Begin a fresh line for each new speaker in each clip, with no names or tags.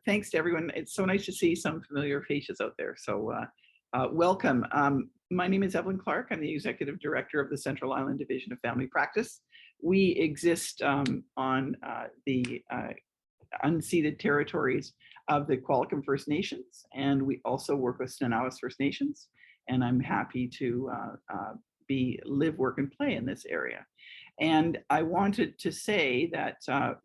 Thanks to everyone. It's so nice to see some familiar faces out there. So welcome. My name is Evelyn Clark. I'm the Executive Director of the Central Island Division of Family Practice. We exist on the unceded territories of the Qualicum First Nations, and we also work with Snanawas First Nations. And I'm happy to live, work, and play in this area. And I wanted to say that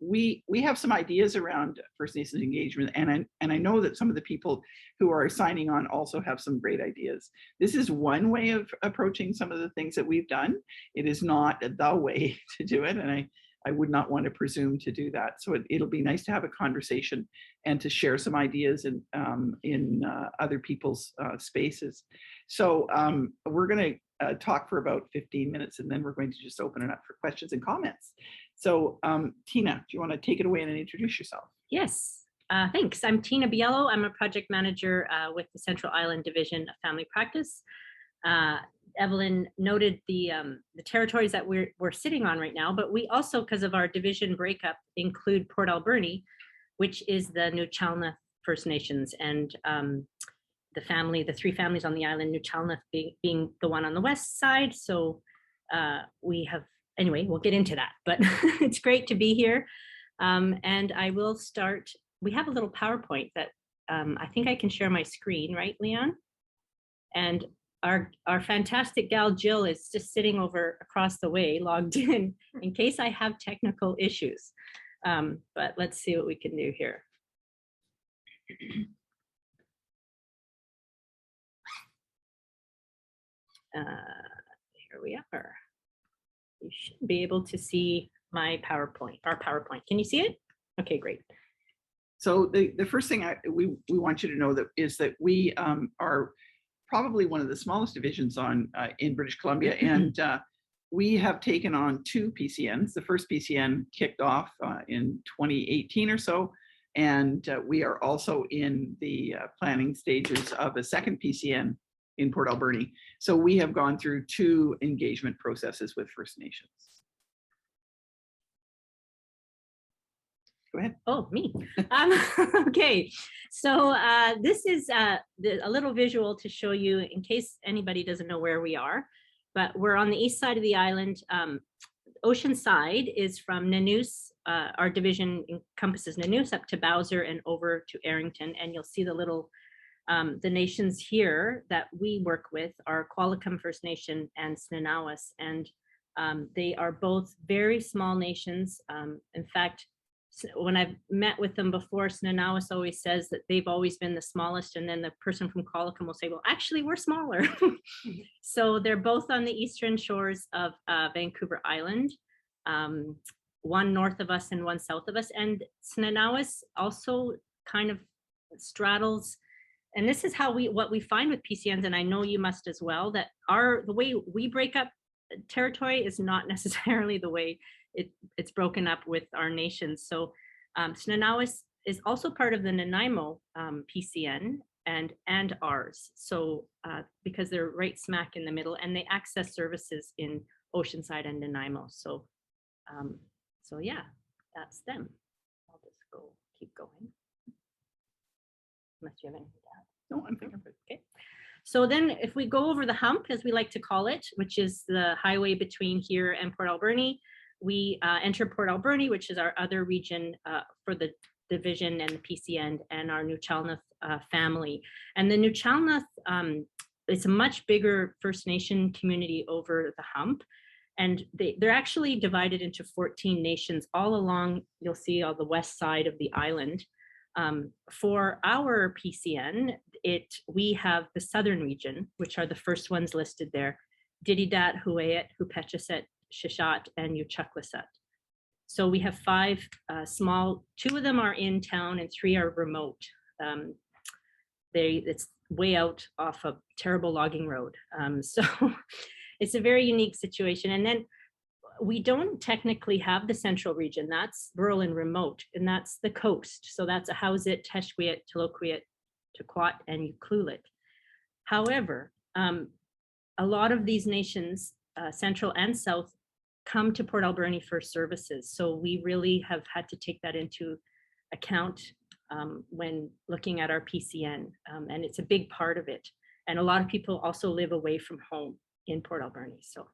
we have some ideas around First Nations engagement, and I know that some of the people who are signing on also have some great ideas. This is one way of approaching some of the things that we've done. It is not the way to do it, and I would not want to presume to do that. So it'll be nice to have a conversation and to share some ideas in other people's spaces. So we're going to talk for about 15 minutes, and then we're going to just open it up for questions and comments. So Tina, do you want to take it away and introduce yourself?
Yes, thanks. I'm Tina Biello. I'm a project manager with the Central Island Division of Family Practice. Evelyn noted the territories that we're sitting on right now, but we also, because of our division breakup, include Port Alberni, which is the Nuchalna First Nations, and the three families on the island, Nuchalna being the one on the west side. So anyway, we'll get into that, but it's great to be here. And I will start, we have a little PowerPoint that I think I can share my screen, right, Leon? And our fantastic gal Jill is just sitting over across the way, logged in case I have technical issues. But let's see what we can do here. Here we are. You should be able to see my PowerPoint, our PowerPoint. Can you see it? Okay, great.
So the first thing we want you to know is that we are probably one of the smallest divisions in British Columbia, and we have taken on 2 PCNs. The first PCN kicked off in 2018 or so, and we are also in the planning stages of a second PCN in Port Alberni. So we have gone through 2 engagement processes with First Nations. Go ahead.
Oh, me. Okay, so this is a little visual to show you in case anybody doesn't know where we are, but we're on the east side of the island. Oceanside is from Nanoose. Our division encompasses Nanoose up to Bowser and over to Arrington, and you'll see the little the nations here that we work with are Qualicum First Nation and Snanawas, and they are both very small nations. In fact, when I've met with them before, Snanawas always says that they've always been the smallest, and then the person from Qualicum will say, well, actually, we're smaller. So they're both on the eastern shores of Vancouver Island, one north of us and one south of us, and Snanawas also kind of straddles. And this is what we find with PCNs, and I know you must as well, that the way we break up territory is not necessarily the way it's broken up with our nations. So Snanawas is also part of the Nanaimo PCN and ours. So because they're right smack in the middle, and they access services in Oceanside and Nanaimo. So so yeah, that's them. I'll just keep going. Unless you have anything to add.
No, I'm thinking of it.
Okay. So then if we go over the hump, as we like to call it, which is the highway between here and Port Alberni, we enter Port Alberni, which is our other region for the division and the PCN and our Nuchalna family. And the Nuchalna, it's a much bigger First Nation community over the hump. And they're actually divided into 14 nations all along, you'll see on the west side of the island. For our PCN, we have the southern region, which are the first ones listed there: Dididat, Huayet, Hupetcheset, Sheshat, and Uchuckwasset. So we have 5 small, 2 of them are in town and 3 are remote. It's way out off a terrible logging road. So it's a very unique situation. And then we don't technically have the central region. That's rural and remote, and that's the coast. So that's Ahousaht, Teshwiet, Tloquet, Tequat, and Ucluelet. However, a lot of these nations, central and south, come to Port Alberni for services. So we really have had to take that into account when looking at our PCN, and it's a big part of it. And a lot of people also live away from home in Port Alberni. So,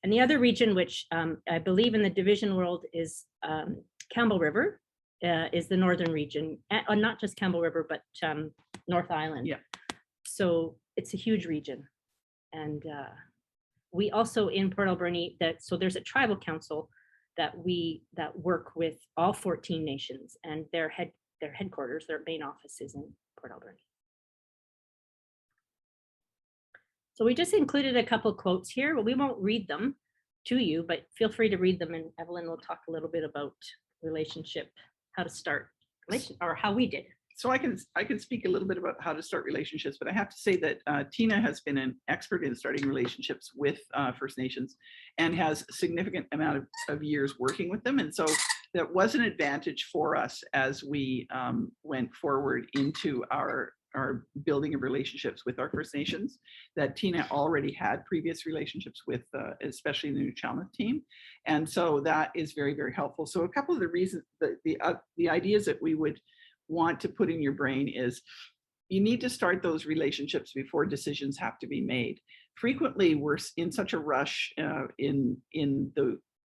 and the other region, which I believe in the division world is Campbell River, is the northern region, not just Campbell River, but North Island.
Yeah.
So it's a huge region. And we also in Port Alberni, so there's a tribal council that work with all 14 nations, and their headquarters, their main office is in Port Alberni. So we just included a couple quotes here, but we won't read them to you, but feel free to read them, and Evelyn will talk a little bit about relationship, how to start, or how we did.
So I can speak a little bit about how to start relationships, but I have to say that Tina has been an expert in starting relationships with First Nations and has a significant amount of years working with them. And so that was an advantage for us as we went forward into our building of relationships with our First Nations, that Tina already had previous relationships with, especially the New Chalmette team. And so that is very, very helpful. So a couple of the reasons, the ideas that we would want to put in your brain is you need to start those relationships before decisions have to be made. Frequently, we're in such a rush in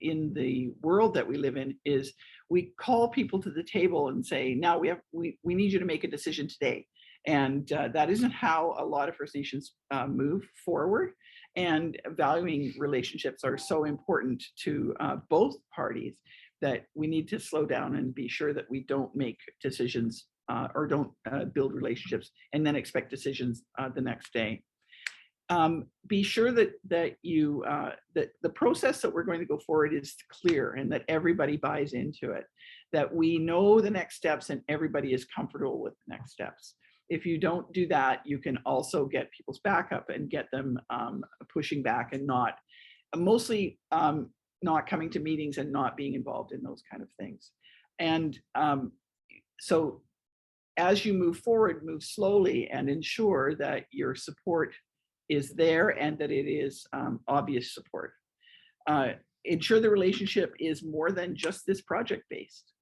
the world that we live in, is we call people to the table and say, now we need you to make a decision today. And that isn't how a lot of First Nations move forward. And valuing relationships are so important to both parties that we need to slow down and be sure that we don't make decisions or don't build relationships and then expect decisions the next day. Be sure that that the process that we're going to go forward is clear and that everybody buys into it, that we know the next steps and everybody is comfortable with the next steps. If you don't do that, you can also get people's backup and get them pushing back and mostly not coming to meetings and not being involved in those kind of things. And so as you move forward, move slowly and ensure that your support is there and that it is obvious support. Ensure the relationship is more than just this project based,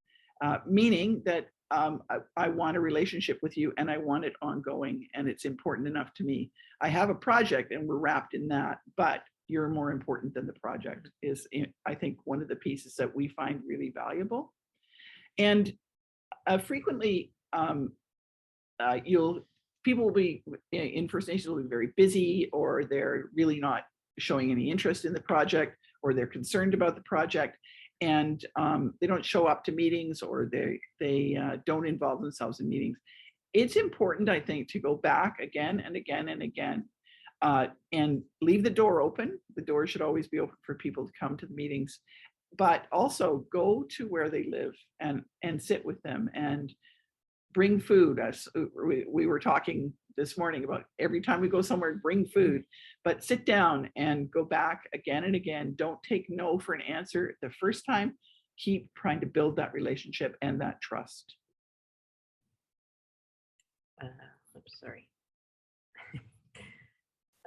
meaning that I want a relationship with you and I want it ongoing and it's important enough to me. I have a project and we're wrapped in that, but you're more important than the project is, I think, one of the pieces that we find really valuable. And frequently, people will be in First Nations will be very busy, or they're really not showing any interest in the project, or they're concerned about the project, and they don't show up to meetings, or they don't involve themselves in meetings. It's important, I think, to go back again and again and again, and leave the door open. The door should always be open for people to come to the meetings, but also go to where they live and sit with them and bring food. We were talking this morning about every time we go somewhere, bring food, but sit down and go back again and again. Don't take no for an answer the first time. Keep trying to build that relationship and that trust.
Oops, sorry.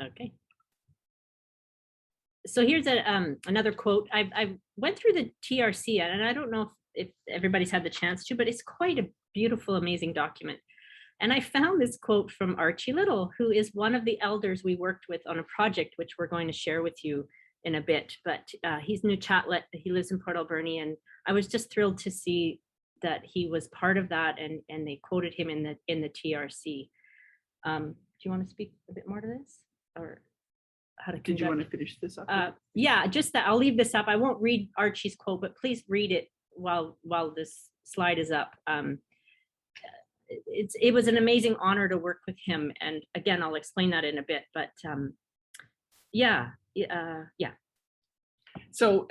Okay. So here's another quote. I went through the TRC, and I don't know if everybody's had the chance to, but it's quite a beautiful, amazing document. And I found this quote from Archie Little, who is one of the elders we worked with on a project, which we're going to share with you in a bit. But he's New Chatlet. He lives in Port Alberni, and I was just thrilled to see that he was part of that, and they quoted him in the TRC. Do you want to speak a bit more to this, or how to conduct?
Did you want to finish this up?
Yeah, just that I'll leave this up. I won't read Archie's quote, but please read it while this slide is up. It was an amazing honor to work with him, and again, I'll explain that in a bit. But yeah.
So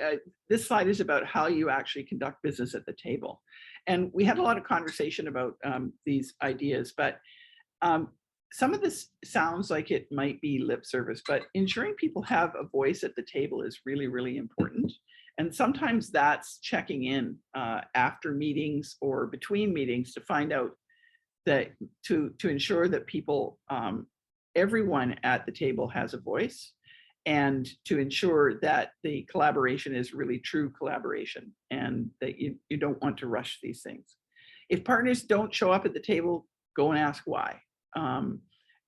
this slide is about how you actually conduct business at the table, and we had a lot of conversation about these ideas, but some of this sounds like it might be lip service, but ensuring people have a voice at the table is really, really important. And sometimes that's checking in after meetings or between meetings to find out that to ensure that people, everyone at the table has a voice, and to ensure that the collaboration is really true collaboration and that you don't want to rush these things. If partners don't show up at the table, go and ask why.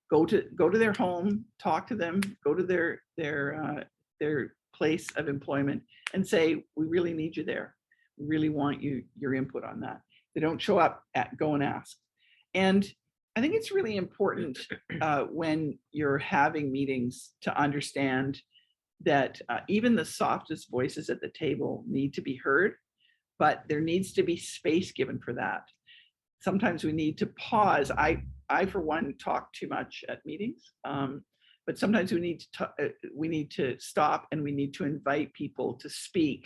Go to their home, talk to them, go to their place of employment and say, we really need you there. We really want your input on that. If they don't show up, go and ask. And I think it's really important when you're having meetings to understand that even the softest voices at the table need to be heard, but there needs to be space given for that. Sometimes we need to pause. I for one, talk too much at meetings, but sometimes we need to stop and we need to invite people to speak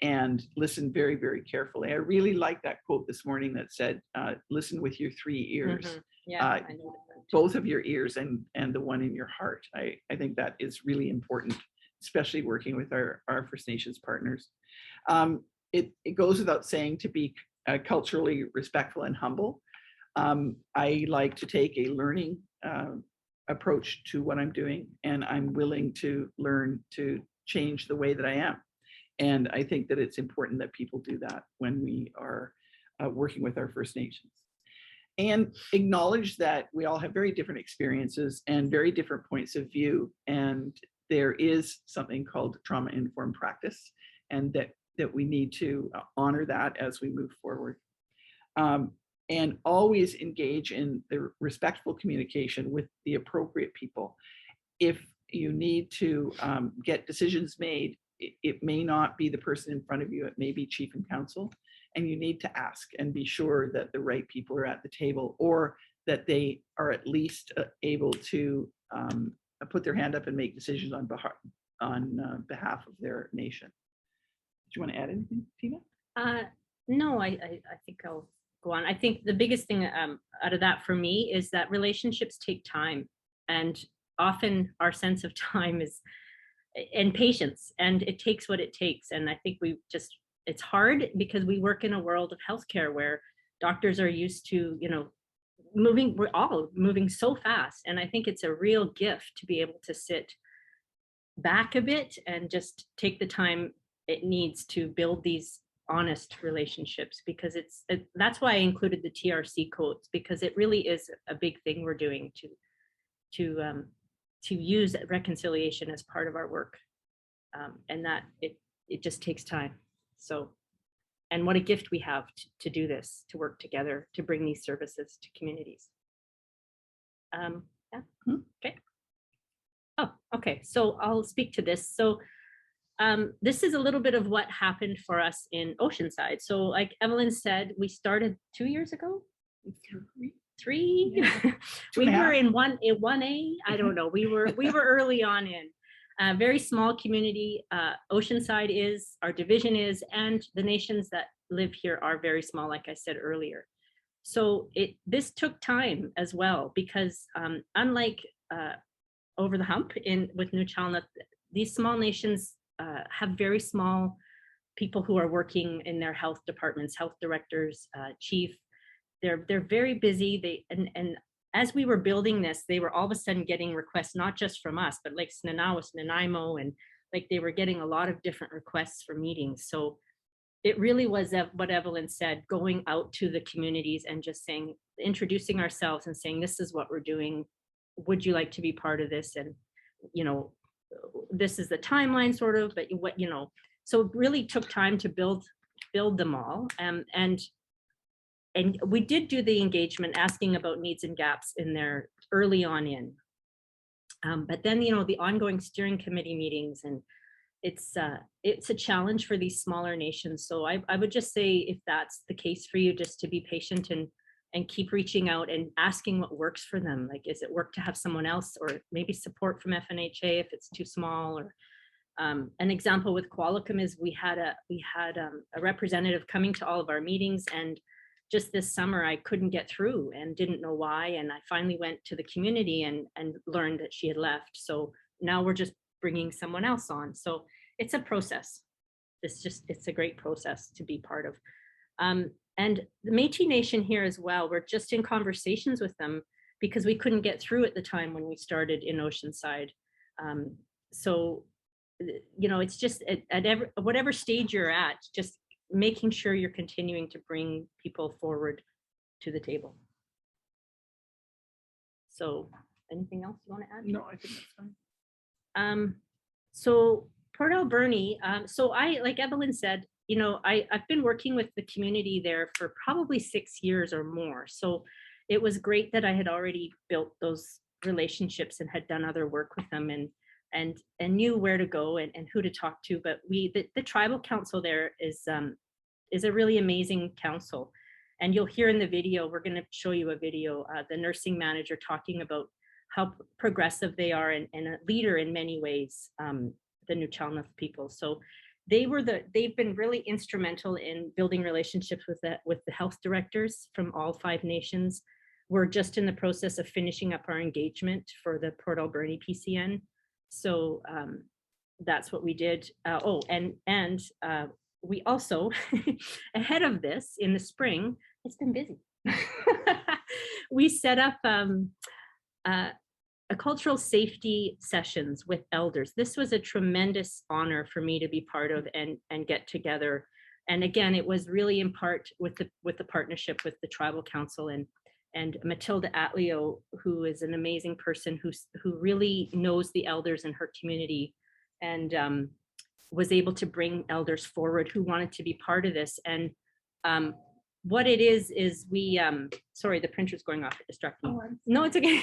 and listen very, very carefully. I really like that quote this morning that said, listen with your 3 ears.
Mm-hmm. Yeah, I know that.
Both of your ears and the one in your heart. I think that is really important, especially working with our First Nations partners. It goes without saying to be culturally respectful and humble. I like to take a learning approach to what I'm doing, and I'm willing to learn to change the way that I am. And I think that it's important that people do that when we are working with our First Nations. And acknowledge that we all have very different experiences and very different points of view. And there is something called trauma-informed practice, and that we need to honor that as we move forward. And always engage in the respectful communication with the appropriate people. If you need to get decisions made, it may not be the person in front of you, it may be chief and council, and you need to ask and be sure that the right people are at the table, or that they are at least able to put their hand up and make decisions on behalf of their nation. Do you want to add anything, Tina?
No, I think I'll go on. I think the biggest thing out of that for me is that relationships take time, and often our sense of time is and patience, and it takes what it takes. And I think it's hard because we work in a world of healthcare where doctors are used to, we're all moving so fast. And I think it's a real gift to be able to sit back a bit and just take the time it needs to build these honest relationships, because that's why I included the TRC codes, because it really is a big thing we're doing to use reconciliation as part of our work, and that it just takes time. So, and what a gift we have to do this, to work together, to bring these services to communities. Yeah. Okay. Oh, okay. So I'll speak to this. So this is a little bit of what happened for us in Oceanside. So like Evelyn said, we started 2 years ago. Three. Yeah. We were in 1A. I don't know. We were early on in. Very small community. Oceanside is, our division is, and the nations that live here are very small, like I said earlier. So this took time as well, because unlike over the hump with New Chalna, these small nations have very small people who are working in their health departments, health directors, chief. They're very busy. And as we were building this, they were all of a sudden getting requests, not just from us, but like Snanawas, Nanaimo, and like they were getting a lot of different requests for meetings. So it really was what Evelyn said, going out to the communities and just saying, introducing ourselves and saying, this is what we're doing. Would you like to be part of this? And, this is the timeline sort of, but so it really took time to build them all. And we did do the engagement, asking about needs and gaps in there early on in. But then, the ongoing steering committee meetings, and it's a challenge for these smaller nations. So I would just say, if that's the case for you, just to be patient and keep reaching out and asking what works for them. Like, is it work to have someone else, or maybe support from FNHA if it's too small? Or an example with Qualicum is we had a representative coming to all of our meetings, and just this summer I couldn't get through and didn't know why. And I finally went to the community and learned that she had left. So now we're just bringing someone else on. So it's a process. It's a great process to be part of. And the Métis Nation here as well, we're just in conversations with them because we couldn't get through at the time when we started in Oceanside. So, it's just at whatever stage you're at, just making sure you're continuing to bring people forward to the table. So anything else you want to add?
No, I think that's fine.
So Port Alberni, so like Evelyn said, I've been working with the community there for probably 6 years or more. So it was great that I had already built those relationships and had done other work with them and knew where to go and who to talk to. But the tribal council there is a really amazing council. And you'll hear in the video, we're going to show you a video, the nursing manager talking about how progressive they are and a leader in many ways, the Nuchalnup people. So they've been really instrumental in building relationships with the health directors from all 5 nations. We're just in the process of finishing up our engagement for the Port Alberni PCN. So that's what we did. We also, ahead of this in the spring, it's been busy. We set up a cultural safety sessions with elders. This was a tremendous honor for me to be part of and get together. And again, it was really in part with the partnership with the tribal council and Matilda Atleo, who is an amazing person who really knows the elders in her community and was able to bring elders forward who wanted to be part of this. And what it is we, sorry, the printer's going off, it distracted me. No, it's okay.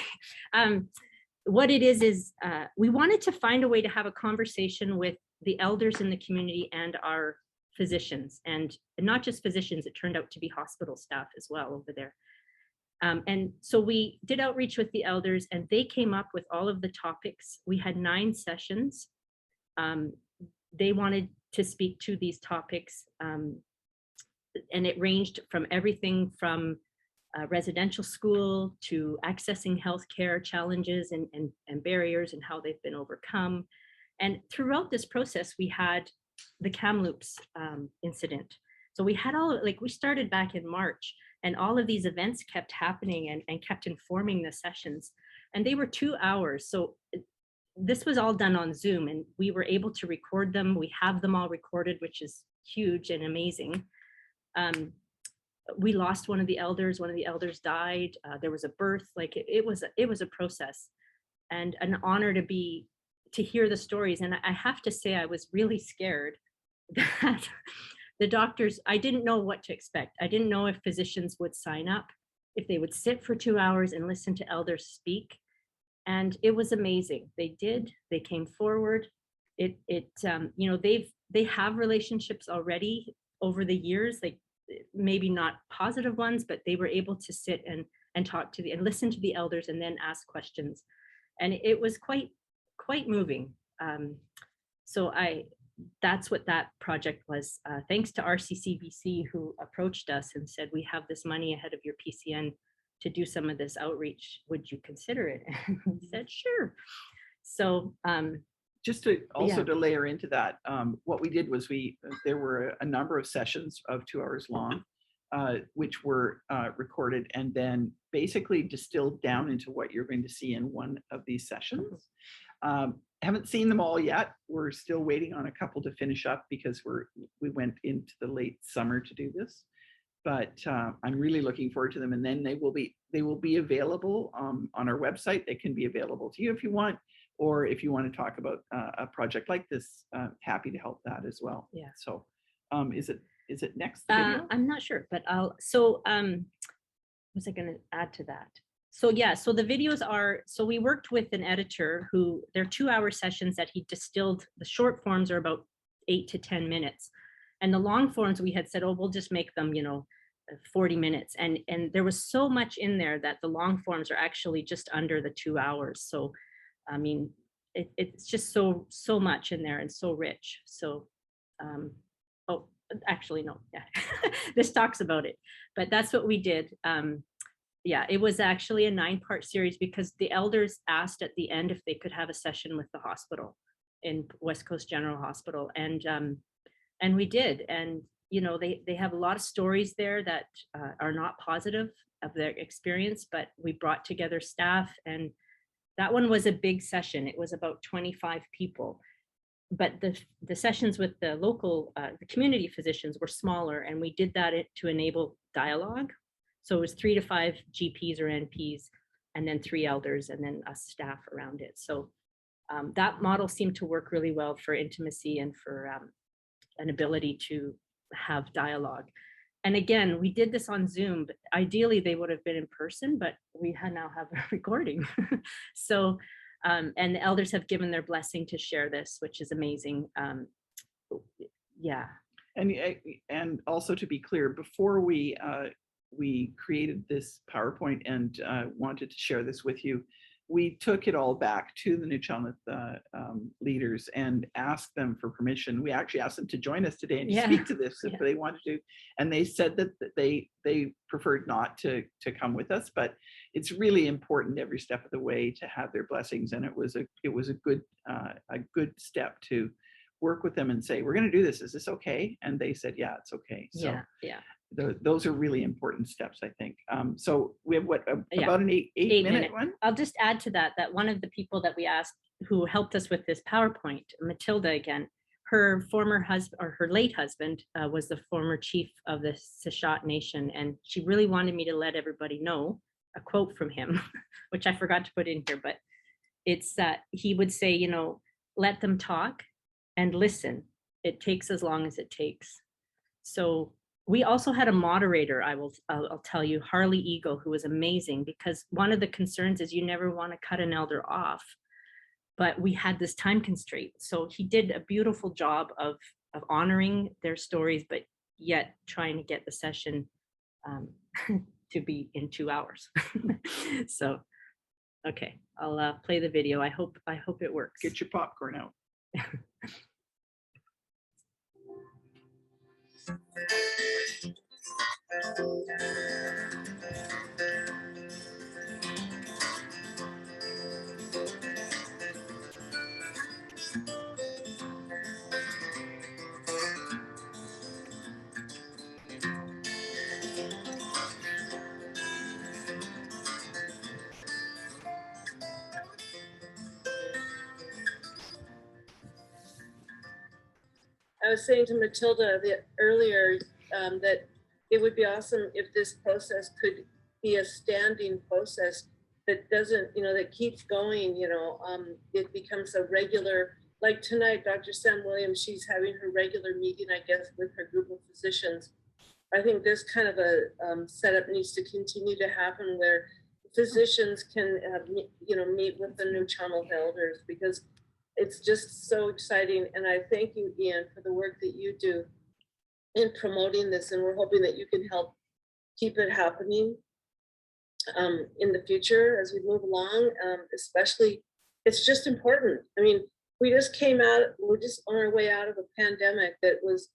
What it is we wanted to find a way to have a conversation with the elders in the community and our physicians, and not just physicians, it turned out to be hospital staff as well over there. And so we did outreach with the elders and they came up with all of the topics. We had 9 sessions. They wanted to speak to these topics. And it ranged from everything from residential school to accessing healthcare challenges and barriers and how they've been overcome. And throughout this process, we had the Kamloops incident. So we had we started back in March, and all of these events kept happening and kept informing the sessions. And they were 2 hours. So this was all done on Zoom, and we were able to record them. We have them all recorded, which is huge and amazing. We lost one of the elders. One of the elders died. There was a birth. It was a process, and an honor to hear the stories. And I have to say, I was really scared that the doctors, I didn't know what to expect. I didn't know if physicians would sign up, if they would sit for 2 hours and listen to elders speak. And it was amazing. They did. They came forward. They have relationships already over the years, maybe not positive ones, but they were able to sit and talk to and listen to the elders and then ask questions. And it was quite moving. So that's what that project was. Thanks to RCCBC, who approached us and said, we have this money ahead of your PCN to do some of this outreach. Would you consider it? And we said, sure. So
just to also to layer into that, what we did was there were a number of sessions of 2 hours long, which were recorded and then basically distilled down into what you're going to see in one of these sessions. Haven't seen them all yet. We're still waiting on a couple to finish up because we went into the late summer to do this. But I'm really looking forward to them, and then they will be available on our website. They can be available to you if you want, or if you want to talk about a project like this, happy to help that as well.
Yeah.
So, is it next video?
I'm not sure, but what was I going to add to that? So yeah, so the videos are, so we worked with an editor who, they're 2 hour sessions that he distilled. The short forms are about 8 to 10 minutes. And the long forms we had said, oh, we'll just make them, 40 minutes. And there was so much in there that the long forms are actually just under the 2 hours. So, I mean, it's just so much in there and so rich. So, actually, no, yeah, this talks about it, but that's what we did. Yeah, it was actually a 9-part series because the elders asked at the end if they could have a session with the hospital in West Coast General Hospital. And we did. And, they have a lot of stories there that are not positive of their experience, but we brought together staff, and that one was a big session. It was about 25 people. but the sessions with the local, the community physicians were smaller, and we did that to enable dialogue. So it was 3 to 5 GPs or NPs, and then 3 elders, and then us staff around it. So that model seemed to work really well for intimacy and for an ability to have dialogue. And again, we did this on Zoom, but ideally they would have been in person, but we now have a recording. So, and the elders have given their blessing to share this, which is amazing. Yeah.
And also, to be clear, before we created this PowerPoint and wanted to share this with you, we took it all back to the New Chalmette leaders and asked them for permission. We actually asked them to join us today and speak to this if they wanted to. And they said that they preferred not to come with us, but it's really important every step of the way to have their blessings. And it was a good step to work with them and say, we're going to do this. Is this okay? And they said, yeah, it's okay. So
yeah.
Those are really important steps, I think. So we have about an eight minute one?
I'll just add to that one of the people that we asked who helped us with this PowerPoint, Matilda again, her former husband, or her late husband, was the former chief of the Sishat Nation. And she really wanted me to let everybody know a quote from him, which I forgot to put in here, but it's that he would say, let them talk and listen. It takes as long as it takes. So we also had a moderator, I'll tell you, Harley Eagle, who was amazing, because one of the concerns is you never want to cut an elder off, but we had this time constraint. So he did a beautiful job of honoring their stories, but yet trying to get the session to be in 2 hours. So, okay, I'll play the video. I hope it works.
Get your popcorn out.
I was saying to Matilda earlier that it would be awesome if this process could be a standing process that doesn't, that keeps going, it becomes a regular, like tonight, Dr. Sam Williams, she's having her regular meeting, I guess, with her group of physicians. I think this kind of a setup needs to continue to happen where physicians can, meet with the New Chalmette elders, because it's just so exciting. And I thank you, Ian, for the work that you do in promoting this. And we're hoping that you can help keep it happening in the future as we move along. Especially, it's just important. I mean, we're just on our way out of a pandemic that was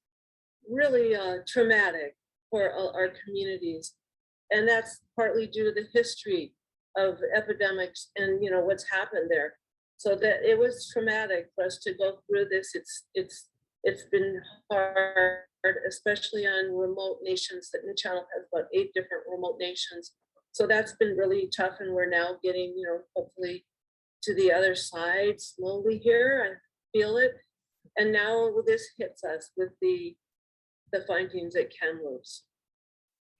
really traumatic for our communities. And that's partly due to the history of epidemics and, what's happened there. So that it was traumatic for us to go through this. It's been hard, especially on remote nations. That New Chalmette has about 8 different remote nations. So that's been really tough, and we're now getting, hopefully to the other side slowly here. I feel it. And now this hits us with the findings at Kamloops.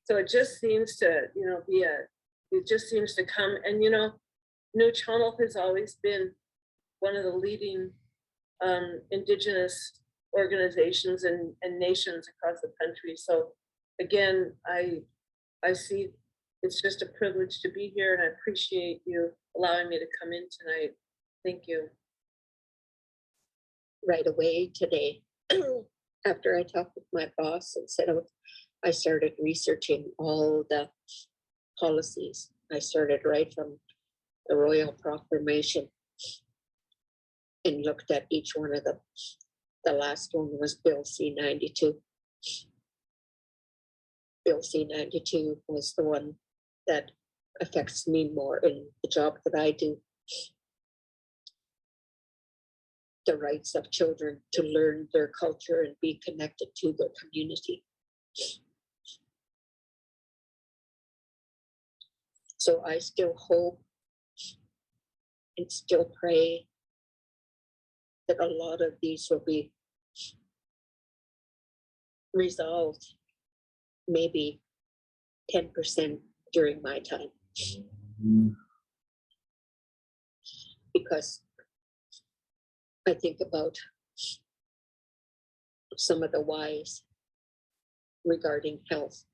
So it just seems to, it just seems to come. And, New Chalmette has always been one of the leading Indigenous organizations and nations across the country. So again, I see it's just a privilege to be here, and I appreciate you allowing me to come in tonight. Thank you.
Right away today, after I talked with my boss and said, I started researching all the policies. I started right from the Royal Proclamation and looked at each one of them. The last one was Bill C-92. Bill C-92 was the one that affects me more in the job that I do. The rights of children to learn their culture and be connected to their community. So I still hope and still pray that a lot of these will be resolved maybe 10% during my time. Because I think about some of the whys regarding health.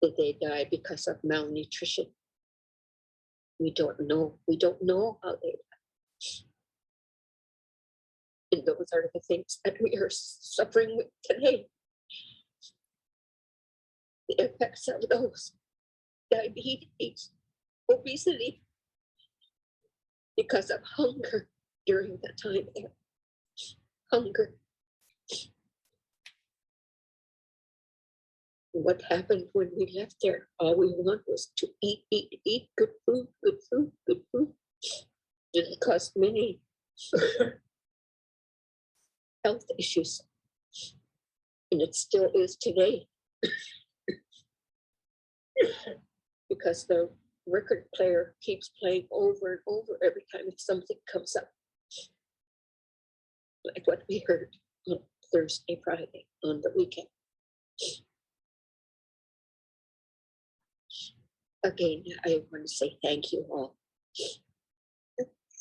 Did they die because of malnutrition? We don't know. We don't know how they died. And those are the things that we are suffering with today. The effects of those: diabetes, obesity, because of hunger during that time there. Hunger. What happened when we left there? All we want was to eat, good food, good food, good food. It caused many health issues. And it still is today. Because the record player keeps playing over and over every time something comes up. Like what we heard on Thursday, Friday, on the weekend. Again, I want to say thank you all.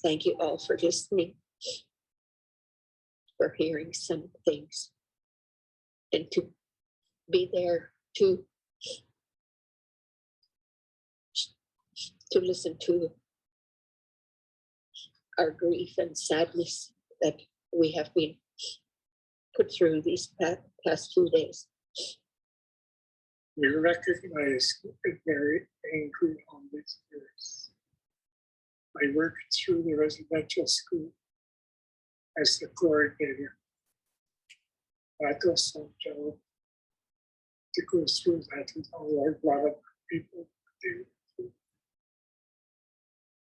Thank you all for listening, for hearing some things, and to be there to listen to our grief and sadness that we have been put through these past few days.
We recognize the very angry on this earth. I worked through the residential school as the coordinator. That was some job to go through that with a lot of people.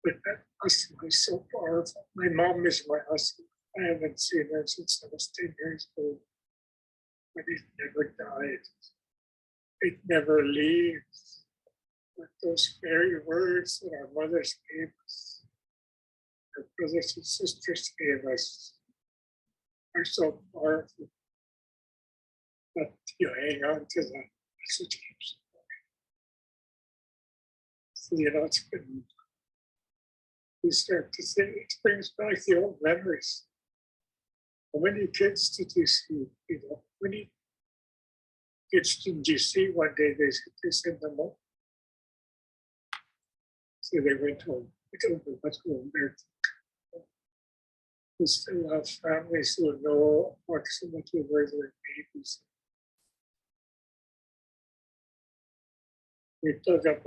But that was so powerful. My mom is my husband. I haven't seen her since I was 10 years old. But it never died. It never leaves. But those very words that our mothers gave us, our brothers and sisters gave us, are so powerful that you hang on to that message. So, it's been, we start to think, it brings back the old memories. How many kids did you see? How many kids did you see one day? They sent them home. So they went home. I don't know what's going there. We still have families who know approximately where their babies are. We dug up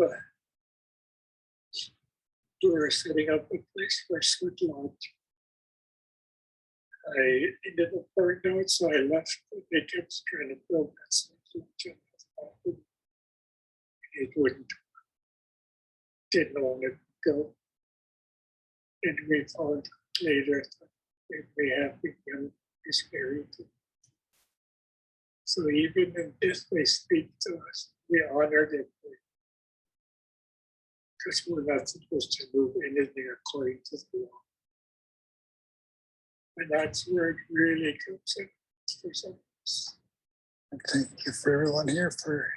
we were setting up a place for Sweet Lodge. I ended up burned out, so I left. They kept trying to build that Sweet Lodge. It wouldn't. Didn't want to go. And we found later that we have become married. So even in death, they speak to us. We honor them. Because we're not supposed to move anything according to the law. And that's where it really comes in for some of us.
And thank you for everyone here for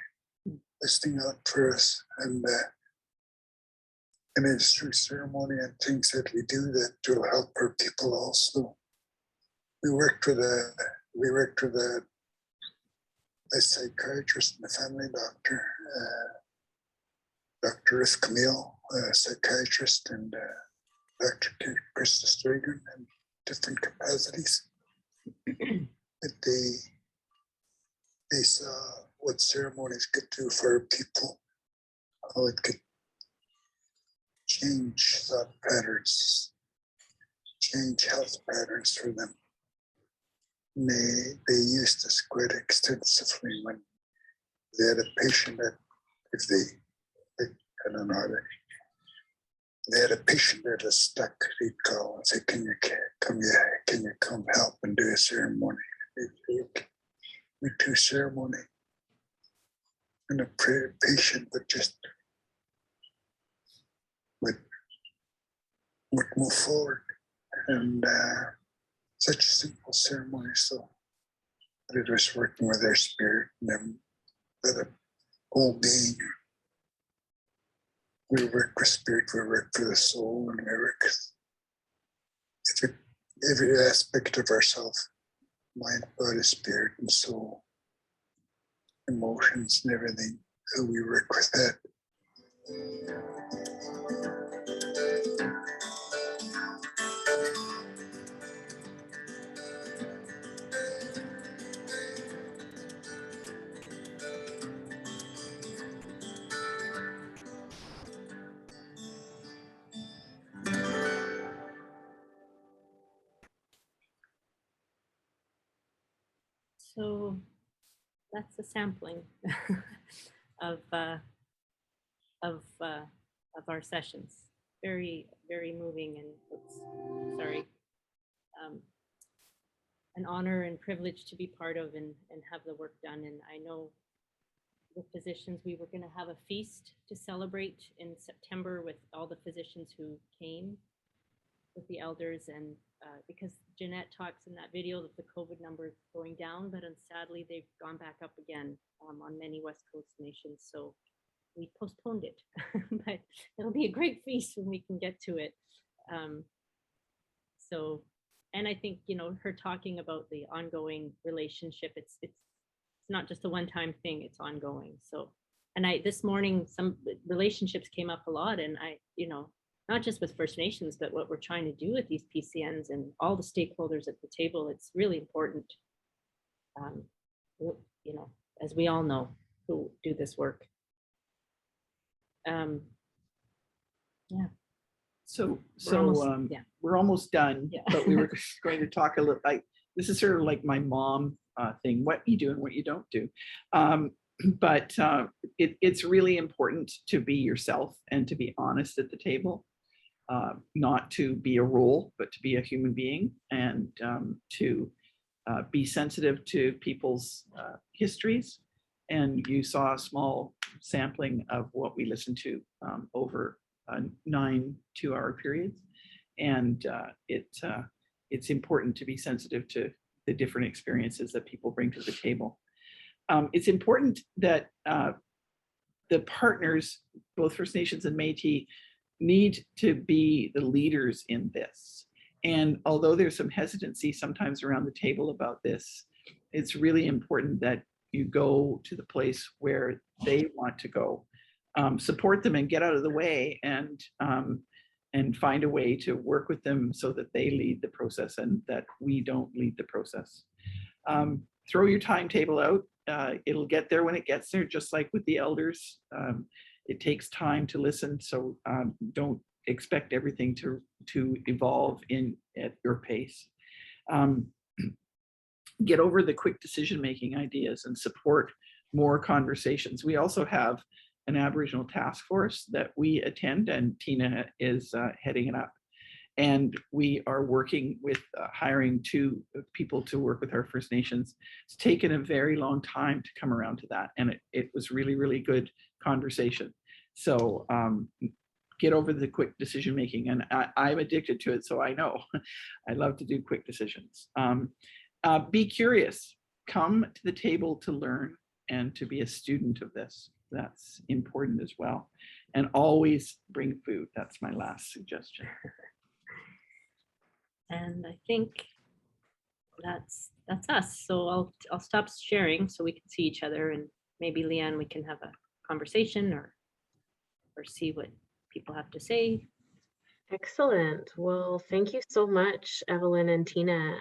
listening out for us. And it's through ceremony and things that we do that will help our people also. We worked with a psychiatrist and a family doctor, Dr. Ruth Camille, a psychiatrist, and Dr. Krista Stragan, in different capacities. But they saw what ceremonies could do for our people, how it could change thought patterns, change health patterns for them. And they used this quite extensively when they had a patient that they had a patient that was stuck. He'd call and say, can you come help and do a ceremony? We do ceremony. And the patient would move forward. and such a simple ceremony. So, but it was working with their spirit and them, the whole being. We work with spirit, we work for the soul, and we work with every aspect of ourselves, mind, body, spirit, and soul, emotions, and everything. So we work with that.
So that's a sampling of our sessions. Very, very moving, and it's, sorry, an honor and privilege to be part of and have the work done. And I know the physicians, we were going to have a feast to celebrate in September with all the physicians who came with the elders, and because Jeanette talks in that video that the COVID numbers going down, but sadly they've gone back up again on many West Coast nations. So we postponed it, but it'll be a great feast when we can get to it. So, and I think, you know, her talking about the ongoing relationship, it's not just a one-time thing, it's ongoing. So, and this morning, some relationships came up a lot, and I, you know, not just with First Nations, but what we're trying to do with these PCNs and all the stakeholders at the table, it's really important, you know, as we all know, who do this work. Yeah.
So we're
yeah.
almost done,
Yeah.
but we were going to talk a little, this is sort of like my mom thing, what you do and what you don't do. But it's really important to be yourself and to be honest at the table, not to be a role, but to be a human being, and to be sensitive to people's histories. And you saw a small sampling of what we listened to over 9 2-hour periods. And it's important to be sensitive to the different experiences that people bring to the table. It's important that the partners, both First Nations and Métis, need to be the leaders in this. And although there's some hesitancy sometimes around the table about this, it's really important that you go to the place where they want to go. Support them and get out of the way, and find a way to work with them so that they lead the process and that we don't lead the process. Throw your timetable out. It'll get there when it gets there, just like with the elders. It takes time to listen, so don't expect everything to evolve at your pace. Get over the quick decision-making ideas and support more conversations. We also have an Aboriginal task force that we attend, and Tina is heading it up. And we are working with hiring 2 people to work with our First Nations. It's taken a very long time to come around to that, and it was really, really good conversation. So get over the quick decision making, and I'm addicted to it, so I know. I love to do quick decisions. Be curious. Come to the table to learn and to be a student of this. That's important as well. And always bring food. That's my last suggestion.
And I think that's us. So I'll stop sharing so we can see each other, and maybe Leanne, we can have a conversation or see what people have to say.
Excellent. Well, thank you so much, Evelyn and Tina.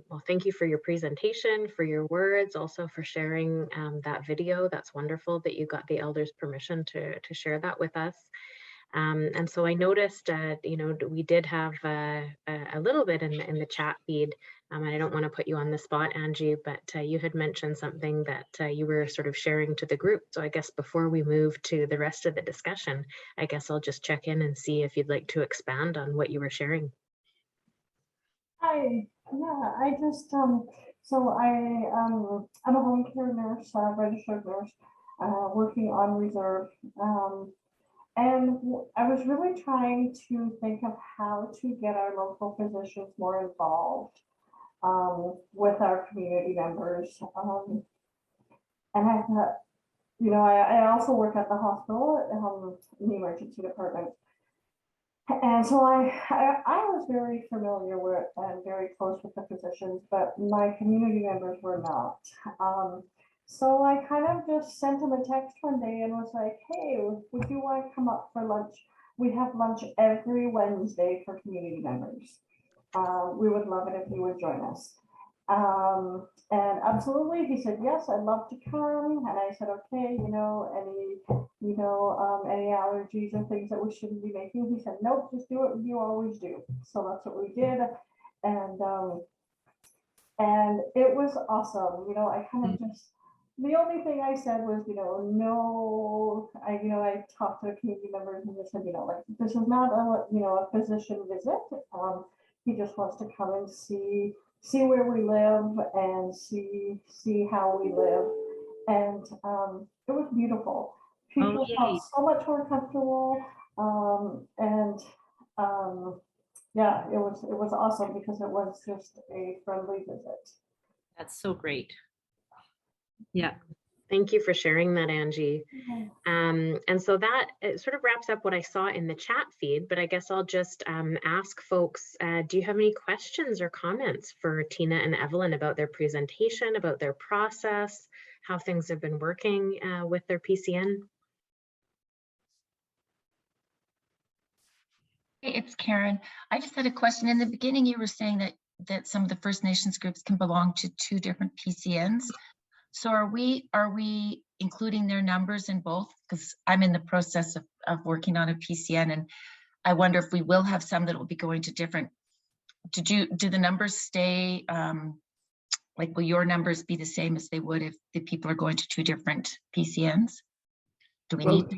Well, thank you for your presentation, for your words, also for sharing that video. That's wonderful that you got the elders' permission to share that with us. And so I noticed, you know, we did have a little bit in the chat feed. And I don't want to put you on the spot, Angie, but you had mentioned something that you were sort of sharing to the group. So I guess before we move to the rest of the discussion, I guess I'll just check in and see if you'd like to expand on what you were sharing.
Hi, yeah, I just, so I'm a home care nurse, registered nurse, working on reserve. I was really trying to think of how to get our local physicians more involved with our community members. And I thought, you know, I also work at the hospital in the emergency department. And so I was very familiar with and very close with the physicians, but my community members were not. So I kind of just sent them a text one day and was like, hey, would you want to come up for lunch? We have lunch every Wednesday for community members. We would love it if you would join us. And absolutely, he said, yes, I'd love to come. And I said, okay, you know, any allergies or things that we shouldn't be making? He said, nope, just do what you always do. So that's what we did. And it was awesome. You know, I kind of just, the only thing I said was, you know, no, I talked to community members and just said, you know, like, this is not a physician visit. He just wants to come and see where we live and see how we live. And it was beautiful. People felt so much more comfortable. Yeah, it was awesome because it was just a friendly visit.
That's so great. Yeah.
Thank you for sharing that, Angie. And so that sort of wraps up what I saw in the chat feed, but I guess I'll just ask folks, do you have any questions or comments for Tina and Evelyn about their presentation, about their process, how things have been working with their PCN?
Hey, it's Karen. I just had a question. In the beginning, you were saying that some of the First Nations groups can belong to 2 different PCNs. So are we including their numbers in both? Because I'm in the process of working on a PCN, and I wonder if we will have some that will be going to different. Do the numbers stay, like, will your numbers be the same as they would if the people are going to 2 different PCNs? Do we need to?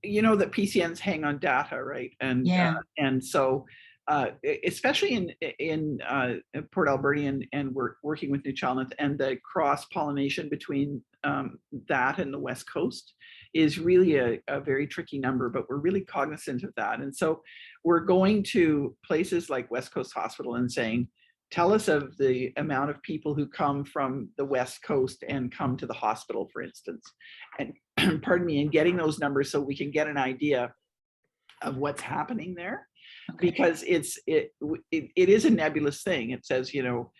You know that PCNs hang on data, right? And
yeah.
And so especially in Port Alberni and we're working with New Chalmette, and the cross pollination between that and the West Coast is really a very tricky number, but we're really cognizant of that. And so we're going to places like West Coast Hospital and saying, tell us of the amount of people who come from the West Coast and come to the hospital, for instance, and pardon me, and getting those numbers so we can get an idea of what's happening there. Okay. Because it is a nebulous thing. It says, you know,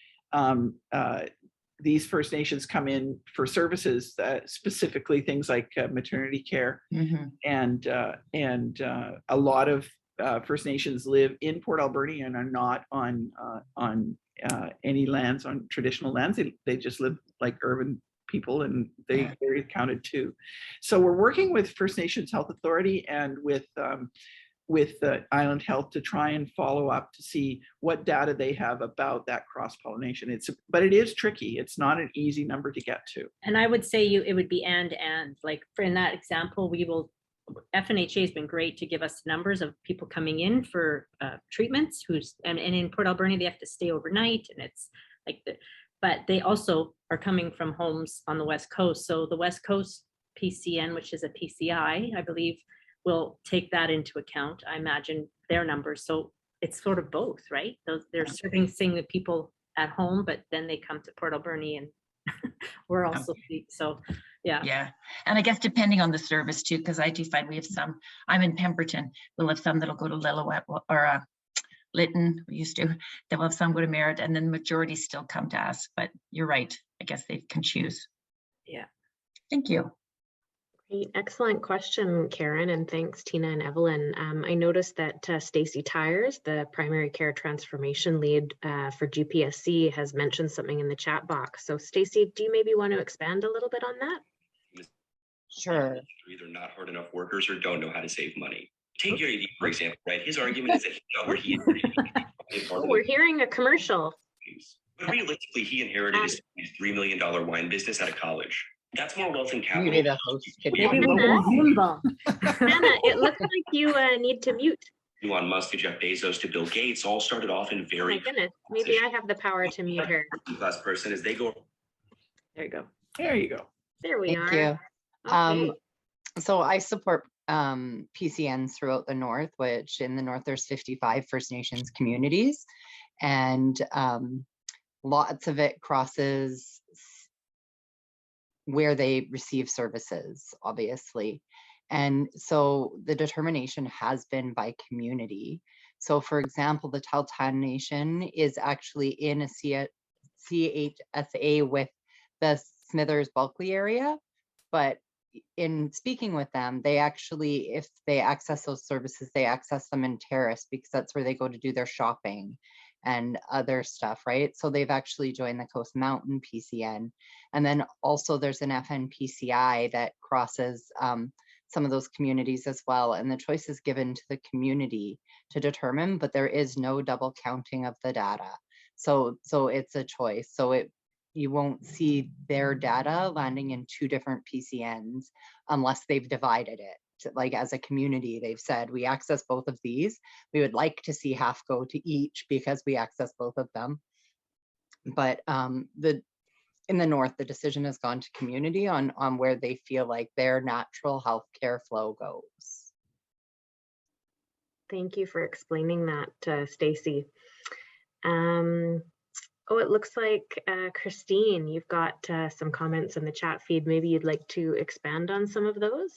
these First Nations come in for services, specifically things like maternity care, and a lot of First Nations live in Port Alberni and are not on any lands, on traditional lands. They just live like urban people, and they're counted too. So we're working with First Nations Health Authority and with Island Health to try and follow up to see what data they have about that cross-pollination. But it is tricky. It's not an easy number to get to.
And I would say it would be and like for in that example, FNHA has been great to give us numbers of people coming in for treatments and in Port Alberni, they have to stay overnight, and it's like but they also are coming from homes on the West Coast. So the West Coast PCN, which is a PCI, I believe, will take that into account. I imagine their numbers. So it's sort of both, right? They're servicing the people at home, but then they come to Port Alberni and we're also, so yeah. Yeah.
And I guess depending on the service too, because I do find we have some, I'm in Pemberton, we'll have some that'll go to Lillooet or Lytton, we used to, then we'll have some go to Merritt, and then the majority still come to us, but you're right. I guess they can choose.
Yeah.
Thank you.
Excellent question, Karen, and thanks, Tina and Evelyn. I noticed that Stacey Tyers, the primary care transformation lead for GPSC, has mentioned something in the chat box. So Stacey, do you maybe want to expand a little bit on that?
Sure. Either not hard enough workers or don't know how to save money. Take Gary, for example, right? His argument is that where he
we're hearing a commercial.
But realistically, he inherited his $3 million wine business out of college. That's more wealth and capital.
Maybe the host could Hannah, it looks like you need to mute.
Elon Musk to Jeff Bezos to Bill Gates all started off in very.
Oh my goodness, maybe I have the power to mute her.
Class person as they go.
There you go.
There you go.
There we are.
Thank you.
Okay.
So I support PCNs throughout the North, which in the North there's 55 First Nations communities, and lots of it crosses where they receive services, obviously. And so the determination has been by community. So for example, the Tahltan Nation is actually in a CHSA with the Smithers Bulkley area, but in speaking with them, they actually, if they access those services, they access them in Terrace because that's where they go to do their shopping and other stuff, right? So they've actually joined the Coast Mountain PCN. And then also there's an FNPCI that crosses some of those communities as well. And the choice is given to the community to determine, but there is no double counting of the data. So it's a choice. So you won't see their data landing in two different PCNs unless they've divided it. Like as a community, they've said, we access both of these. We would like to see half go to each because we access both of them. But in the North, the decision has gone to community on where they feel like their natural healthcare flow goes.
Thank you for explaining that, Stacey. Oh, it looks like Christine, you've got some comments in the chat feed. Maybe you'd like to expand on some of those?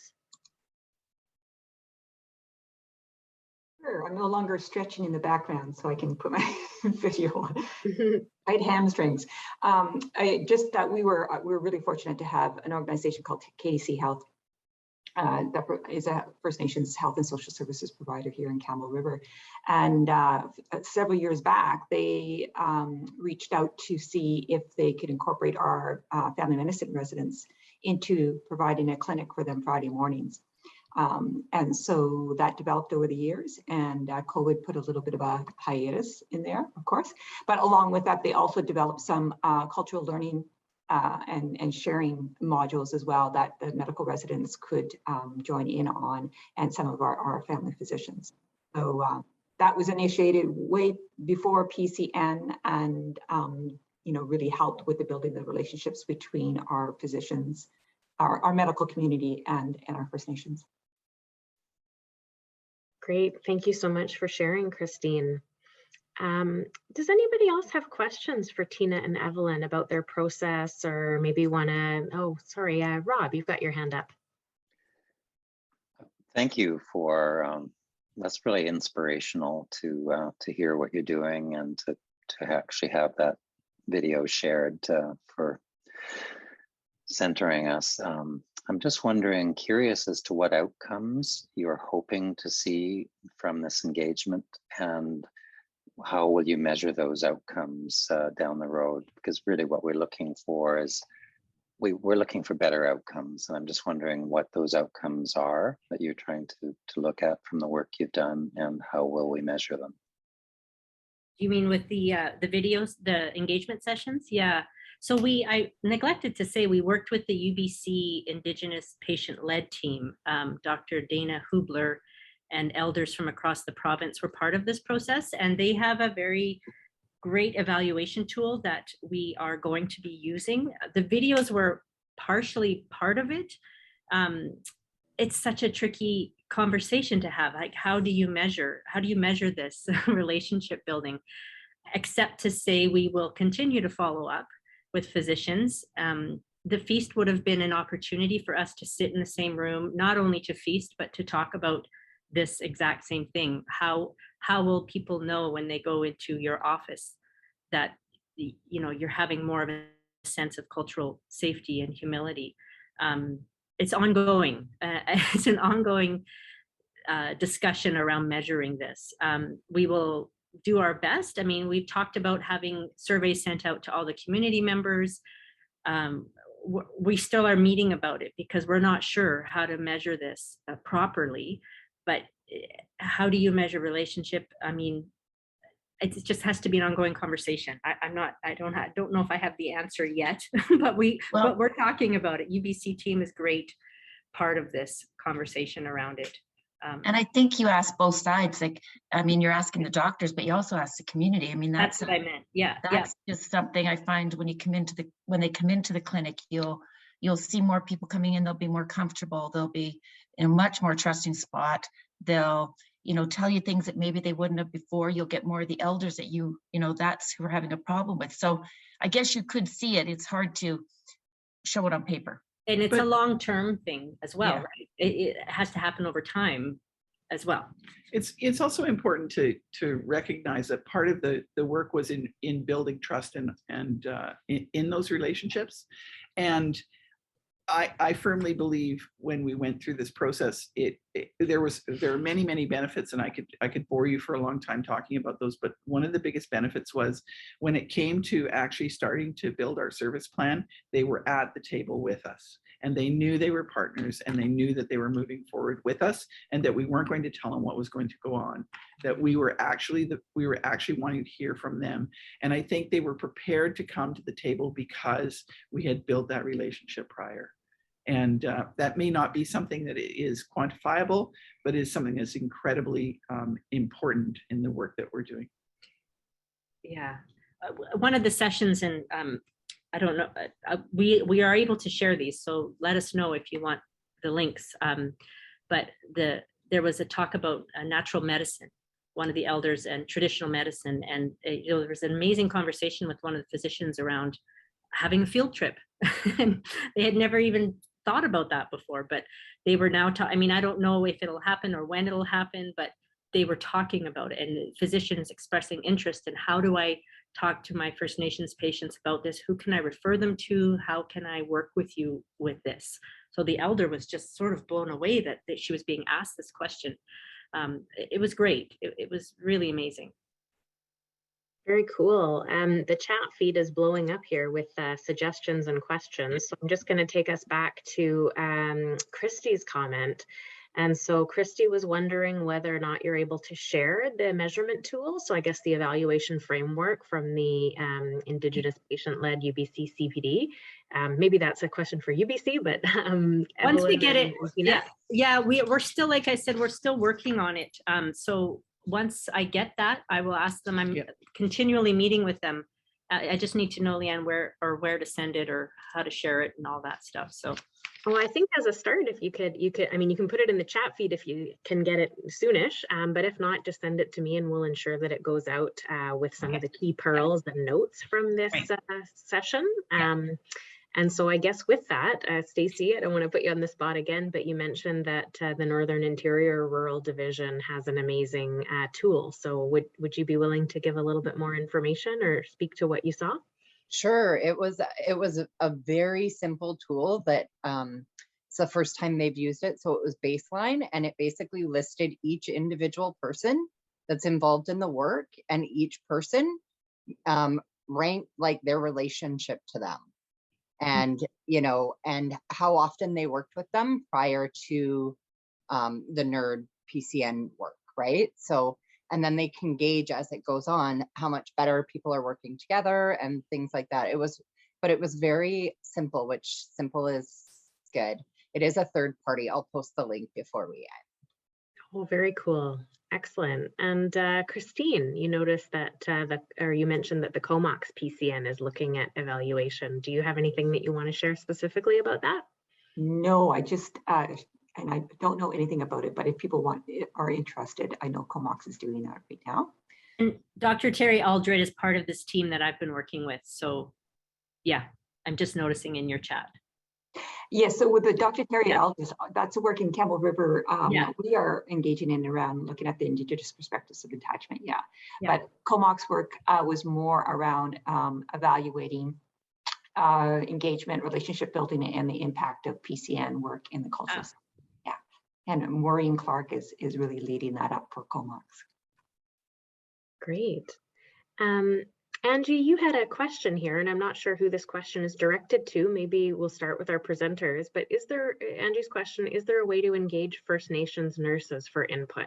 Sure, I'm no longer stretching in the background, so I can put my video on. Tight hamstrings. I just thought we were really fortunate to have an organization called KDC Health that is a First Nations health and social services provider here in Campbell River. And several years back, they reached out to see if they could incorporate our family medicine residents into providing a clinic for them Friday mornings. And so that developed over the years, and COVID put a little bit of a hiatus in there, of course. But along with that, they also developed some cultural learning and sharing modules as well that the medical residents could join in on, and some of our family physicians. So that was initiated way before PCN, and really helped with the building of the relationships between our physicians, our medical community, and our First Nations.
Great, thank you so much for sharing, Christine. Does anybody else have questions for Tina and Evelyn about their process, or maybe want to, oh, sorry, Rob, you've got your hand up.
Thank you for, that's really inspirational to hear what you're doing, and to actually have that video shared for centering us. I'm just wondering, curious as to what outcomes you're hoping to see from this engagement, and how will you measure those outcomes down the road? Because really what we're looking for is, we're looking for better outcomes. And I'm just wondering what those outcomes are that you're trying to look at from the work you've done, and how will we measure them?
You mean with the videos, the engagement sessions? Yeah. So I neglected to say, we worked with the UBC Indigenous Patient-Led team. Dr. Dana Hubler and elders from across the province were part of this process, and they have a very great evaluation tool that we are going to be using. The videos were partially part of it. It's such a tricky conversation to have. Like, how do you measure this relationship building? Except to say, we will continue to follow up with physicians. The feast would have been an opportunity for us to sit in the same room, not only to feast, but to talk about this exact same thing. How will people know when they go into your office that you're having more of a sense of cultural safety and humility? It's ongoing. It's an ongoing discussion around measuring this. We will do our best. I mean, we've talked about having surveys sent out to all the community members. We still are meeting about it because we're not sure how to measure this properly. But how do you measure relationship? I mean, it just has to be an ongoing conversation. I don't know if I have the answer yet, but we're talking about it. UBC team is great part of this conversation around it.
And I think you asked both sides. Like, I mean, you're asking the doctors, but you also ask the community. I mean, that's what
I meant. Yeah,
that's just something I find when they come into the clinic, you'll you'll see more people coming in, they'll be more comfortable, they'll be in a much more trusting spot. They'll, tell you things that maybe they wouldn't have before. You'll get more of the elders that that's who are having a problem with. So I guess you could see it. It's hard to show it on paper.
And it's a long-term thing as well,
Yeah.
right? It has to happen over time as well.
It's also important to recognize that part of the work was in building trust and in those relationships. And I firmly believe when we went through this process, there are many benefits, and I could bore you for a long time talking about those. But one of the biggest benefits was when it came to actually starting to build our service plan, they were at the table with us, and they knew they were partners, and they knew that they were moving forward with us, and that we weren't going to tell them what was going to go on. That we were actually wanting to hear from them, and I think they were prepared to come to the table because we had built that relationship prior. And that may not be something that is quantifiable, but is something that's incredibly important in the work that we're doing.
Yeah, one of the sessions, and I don't know, we are able to share these, so let us know if you want the links. But there was a talk about natural medicine, one of the elders, and traditional medicine, and there was an amazing conversation with one of the physicians around having a field trip. And they had never even thought about that before, but they were now I don't know if it'll happen or when it'll happen, but they were talking about it, and physicians expressing interest in how do I talk to my First Nations patients about this? Who can I refer them to? How can I work with you with this? So the elder was just sort of blown away that she was being asked this question. It was great. It was really amazing.
Very cool. The chat feed is blowing up here with suggestions and questions. So I'm just going to take us back to Christy's comment. And so Christy was wondering whether or not you're able to share the measurement tool. So I guess the evaluation framework from the Indigenous Patient-Led UBC CPD. Maybe that's a question for UBC, but
once we get it,
yeah,
we're still, like I said, we're still working on it. So once I get that, I will ask them. I'm continually meeting with them. I just need to know, Leanne, where to send it or how to share it and all that stuff. So,
well, I think as a start, if you could, I mean, you can put it in the chat feed if you can get it soonish. But if not, just send it to me, and we'll ensure that it goes out with some of the key pearls and notes from this session. And so I guess with that, Stacey, I don't want to put you on the spot again, but you mentioned that the Northern Interior Rural Division has an amazing tool. So would you be willing to give a little bit more information or speak to what you saw?
Sure. It was a very simple tool that it's the first time they've used it. So it was baseline, and it basically listed each individual person that's involved in the work, and each person ranked like their relationship to them. And, and how often they worked with them prior to the NERD PCN work, right? So, and then they can gauge as it goes on how much better people are working together and things like that. But it was very simple, which simple is good. It is a third party. I'll post the link before we end.
Oh, very cool. Excellent. And Christine, you noticed that, you mentioned that the Comox PCN is looking at evaluation. Do you have anything that you want to share specifically about that?
No, I just, and I don't know anything about it, but if people are interested, I know Comox is doing that right now.
And Dr. Terry Aldred is part of this team that I've been working with. So yeah, I'm just noticing in your chat.
Yes, so with the Dr. Terry Aldis, that's a work in Campbell River. We are engaging in around looking at the Indigenous perspectives of attachment, But Comox work was more around evaluating engagement, relationship building, and the impact of PCN work in the cultural system. And Maureen Clark is really leading that up for Comox.
Great. Angie, you had a question here, and I'm not sure who this question is directed to. Maybe we'll start with our presenters, but Angie's question, is there a way to engage First Nations nurses for input?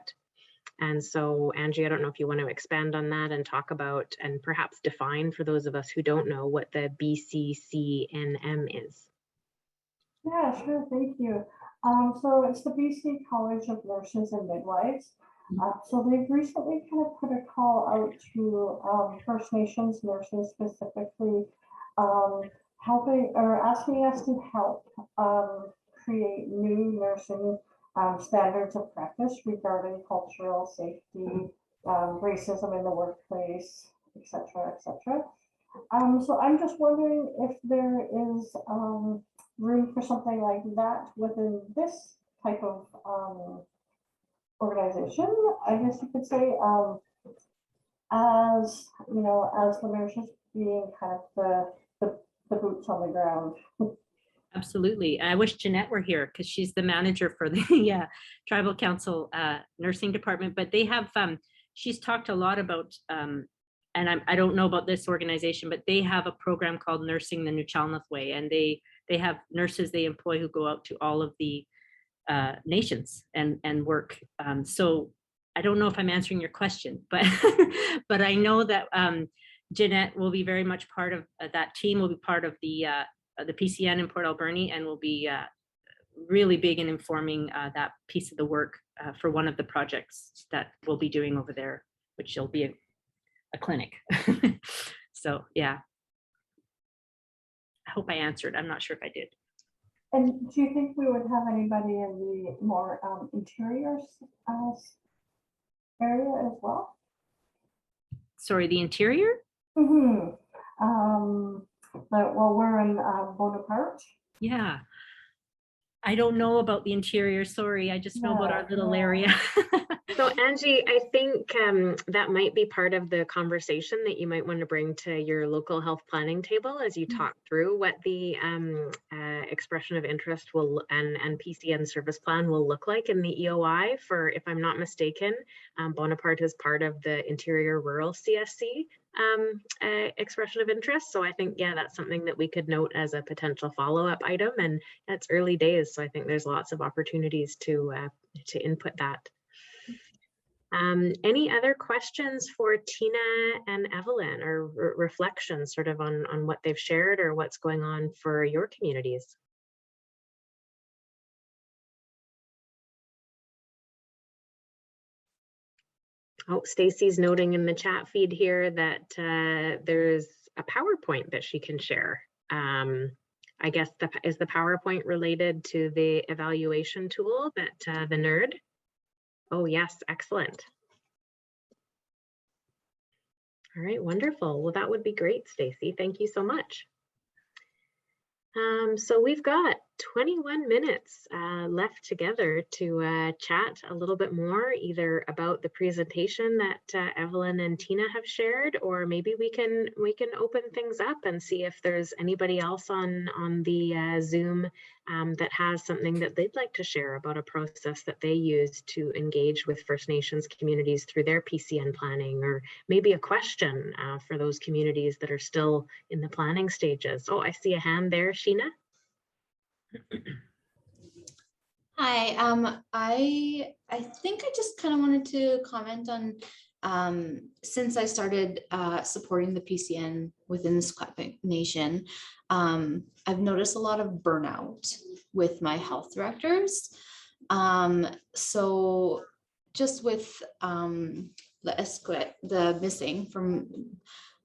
And so, Angie, I don't know if you want to expand on that and talk about, and perhaps define for those of us who don't know, what the BCCNM is.
Yeah, sure, thank you. So it's the BC College of Nurses and Midwives. So they've recently kind of put a call out to First Nations nurses specifically helping or asking us to help create new nursing standards of practice regarding cultural safety, racism in the workplace, etc., etc. So I'm just wondering if there is room for something like that within this type of organization, I guess you could say, as you know, as the nurses being kind of the boots on the ground.
Absolutely. I wish Jeanette were here because she's the manager for the Tribal Council nursing department, but they have, she's talked a lot about, and I don't know about this organization, but they have a program called Nursing the Nuchalnath Way, and they have nurses they employ who go out to all of the nations and work. So I don't know if I'm answering your question, but but I know that Jeanette will be very much part of that team, will be part of the PCN in Port Alberni, and will be really big in informing that piece of the work for one of the projects that we'll be doing over there, which will be a clinic. So yeah, I hope I answered. I'm not sure if I did.
And do you think we would have anybody in the more interior area as well?
Sorry, the interior?
Mm-hmm. Well, we're in Bonaparte.
Yeah. I don't know about the interior. Sorry, I just know about our little area.
So Angie, I think that might be part of the conversation that you might want to bring to your local health planning table as you talk through what the expression of interest will and PCN service plan will look like in the EOI. For, if I'm not mistaken, Bonaparte is part of the interior rural CSC expression of interest. So I think, yeah, that's something that we could note as a potential follow-up item, and it's early days. So I think there's lots of opportunities to input that. Any other questions for Tina and Evelyn, or reflections sort of on what they've shared or what's going on for your communities? Oh, Stacy's noting in the chat feed here that there's a PowerPoint that she can share. I guess is the PowerPoint related to the evaluation tool that the NERD? Oh yes, excellent. All right, wonderful. Well, that would be great, Stacy. Thank you so much. So we've got 21 minutes left together to chat a little bit more, either about the presentation that Evelyn and Tina have shared, or maybe we can open things up and see if there's anybody else on the Zoom that has something that they'd like to share about a process that they use to engage with First Nations communities through their PCN planning, or maybe a question for those communities that are still in the planning stages. Oh, I see a hand there, Sheena.
Hi, I think I just kind of wanted to comment on since I started supporting the PCN within the Secwepemc Nation, I've noticed a lot of burnout with my health directors. So just with the Esquet, the missing from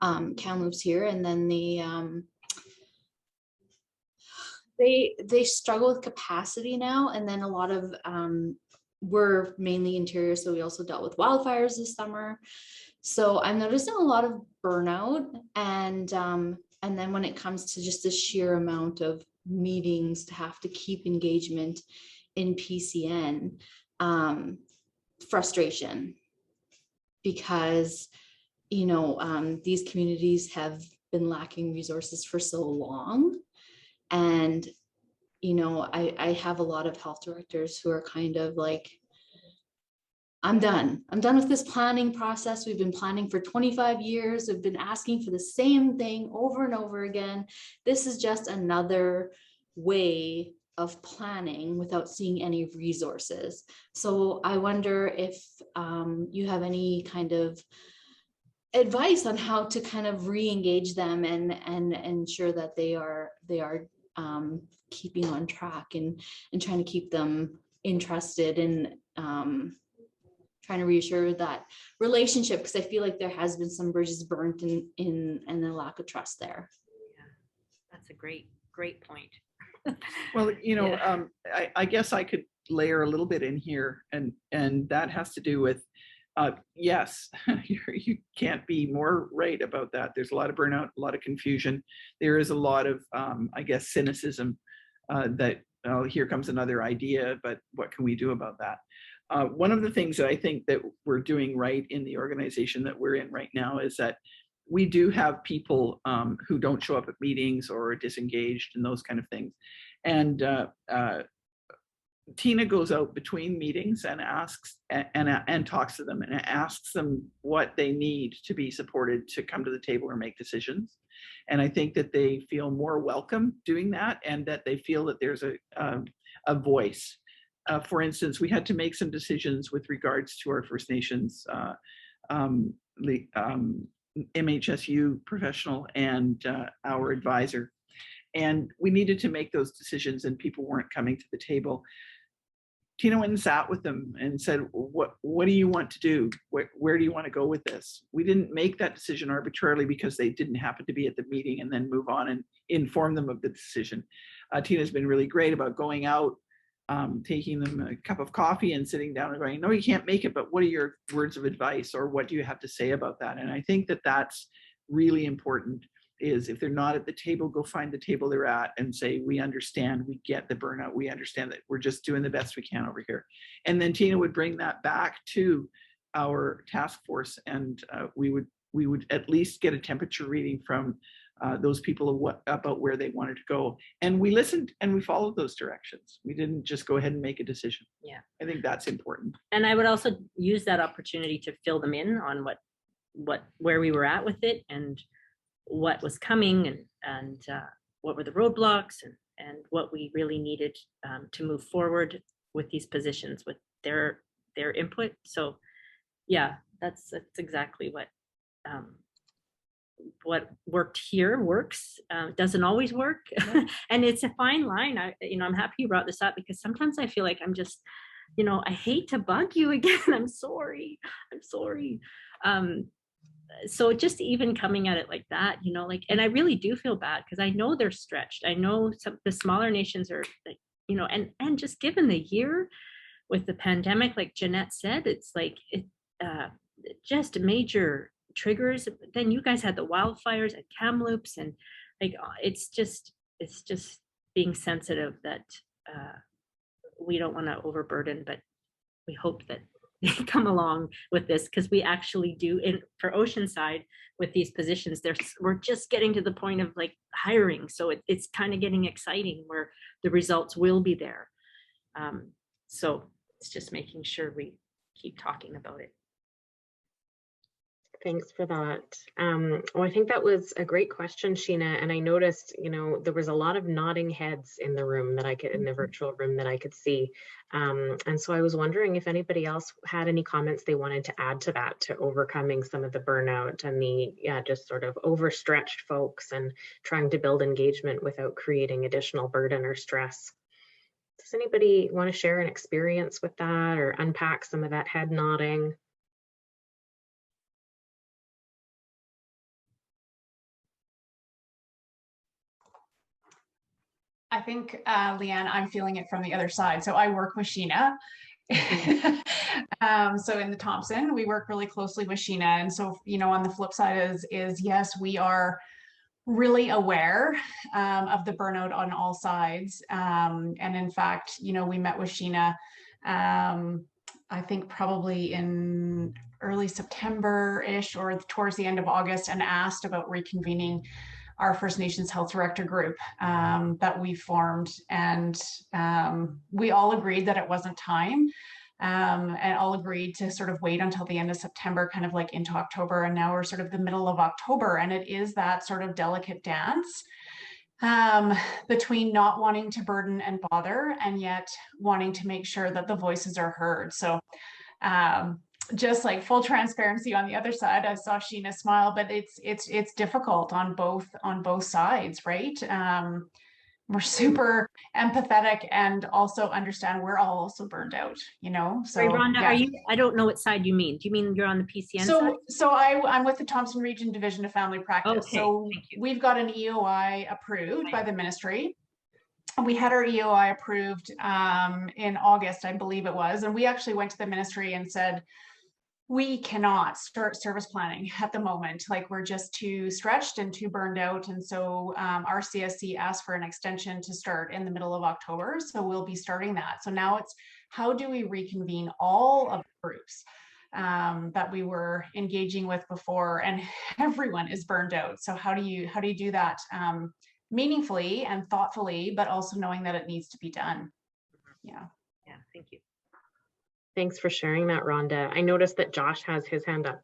Kamloops here, and then the they struggle with capacity now, and then a lot of we're mainly interior, so we also dealt with wildfires this summer. So I'm noticing a lot of burnout, and then when it comes to just the sheer amount of meetings to have to keep engagement in PCN, frustration, because you know these communities have been lacking resources for so long. And, you know, I have a lot of health directors who are kind of like, I'm done with this planning process. We've been planning for 25 years. We've been asking for the same thing over and over again. This is just another way of planning without seeing any resources. So I wonder if you have any kind of advice on how to kind of re-engage them and ensure that they are keeping on track and trying to keep them interested in trying to reassure that relationship, because I feel like there has been some bridges burnt in the lack of trust there.
Yeah, That's a great point.
Well,
Yeah.
I guess I could layer a little bit in here, and that has to do with, yes, you can't be more right about that. There's a lot of burnout, a lot of confusion. There is a lot of, I guess, cynicism that, oh, here comes another idea, but what can we do about that? One of the things that I think that we're doing right in the organization that we're in right now is that we do have people who don't show up at meetings or are disengaged and those kind of things. And Tina goes out between meetings and asks and talks to them and asks them what they need to be supported to come to the table or make decisions. And I think that they feel more welcome doing that, and that they feel that there's a voice. For instance, we had to make some decisions with regards to our First Nations MHSU professional and our advisor. And we needed to make those decisions, and people weren't coming to the table. Tina went and sat with them and said, what do you want to do? Where do you want to go with this? We didn't make that decision arbitrarily because they didn't happen to be at the meeting and then move on and inform them of the decision. Tina's been really great about going out, taking them a cup of coffee and sitting down and going, no, you can't make it, but what are your words of advice, or what do you have to say about that? And I think that that's really important, is if they're not at the table, go find the table they're at and say, we understand, we get the burnout, we understand that we're just doing the best we can over here. And then Tina would bring that back to our task force, and we would at least get a temperature reading from those people about where they wanted to go. And we listened and we followed those directions. We didn't just go ahead and make a decision.
Yeah.
I think that's important.
And I would also use that opportunity to fill them in on where we were at with it, and what was coming, and what were the roadblocks, and what we really needed to move forward with these positions with their input. So yeah, that's exactly what worked here works. Doesn't always work. And it's a fine line. I'm happy you brought this up, because sometimes I feel like I'm just, I hate to bug you again. I'm sorry. So just even coming at it like that, and I really do feel bad, because I know they're stretched. I know the smaller nations are, like, and just given the year with the pandemic, like Jeanette said, it's like just major triggers. Then you guys had the wildfires at Kamloops, and like it's just being sensitive that we don't want to overburden, but we hope that they come along with this, because we actually do for Oceanside with these positions. We're just getting to the point of like hiring, so it's kind of getting exciting where the results will be there. So it's just making sure we keep talking about it.
Thanks for that. Well, I think that was a great question, Sheena. And I noticed, there was a lot of nodding heads in the room in the virtual room that I could see. And so I was wondering if anybody else had any comments they wanted to add to that, to overcoming some of the burnout and the just sort of overstretched folks and trying to build engagement without creating additional burden or stress. Does anybody want to share an experience with that, or unpack some of that head nodding?
I think, Leanne, I'm feeling it from the other side. So I work with Sheena. So in the Thompson, we work really closely with Sheena. And so, on the flip side is yes, we are really aware of the burnout on all sides. And in fact, we met with Sheena, I think probably in early September-ish or towards the end of August, and asked about reconvening our First Nations Health Director group that we formed. And we all agreed that it wasn't time, and all agreed to sort of wait until the end of September, kind of like into October. And now we're sort of the middle of October, and it is that sort of delicate dance between not wanting to burden and bother, and yet wanting to make sure that the voices are heard. So just like full transparency on the other side, I saw Sheena smile, but it's difficult on both sides, right? we're super empathetic and also understand we're all also burned out, you know? So
Sorry, Rhonda,
yeah.
are you, I don't know what side you mean. Do you mean you're on the PCN side?
So I'm with the Thompson Region Division of Family Practice.
Okay,
So we've got an EOI approved by the ministry. We had our EOI approved in August, I believe it was. And we actually went to the ministry and said, we cannot start service planning at the moment. Like, we're just too stretched and too burned out. And so our CSC asked for an extension to start in the middle of October. So we'll be starting that. So now it's, how do we reconvene all of the groups that we were engaging with before? And everyone is burned out. So how do you do that meaningfully and thoughtfully, but also knowing that it needs to be done? Yeah.
Yeah, thank you.
Thanks for sharing that, Rhonda. I noticed that Josh has his hand up.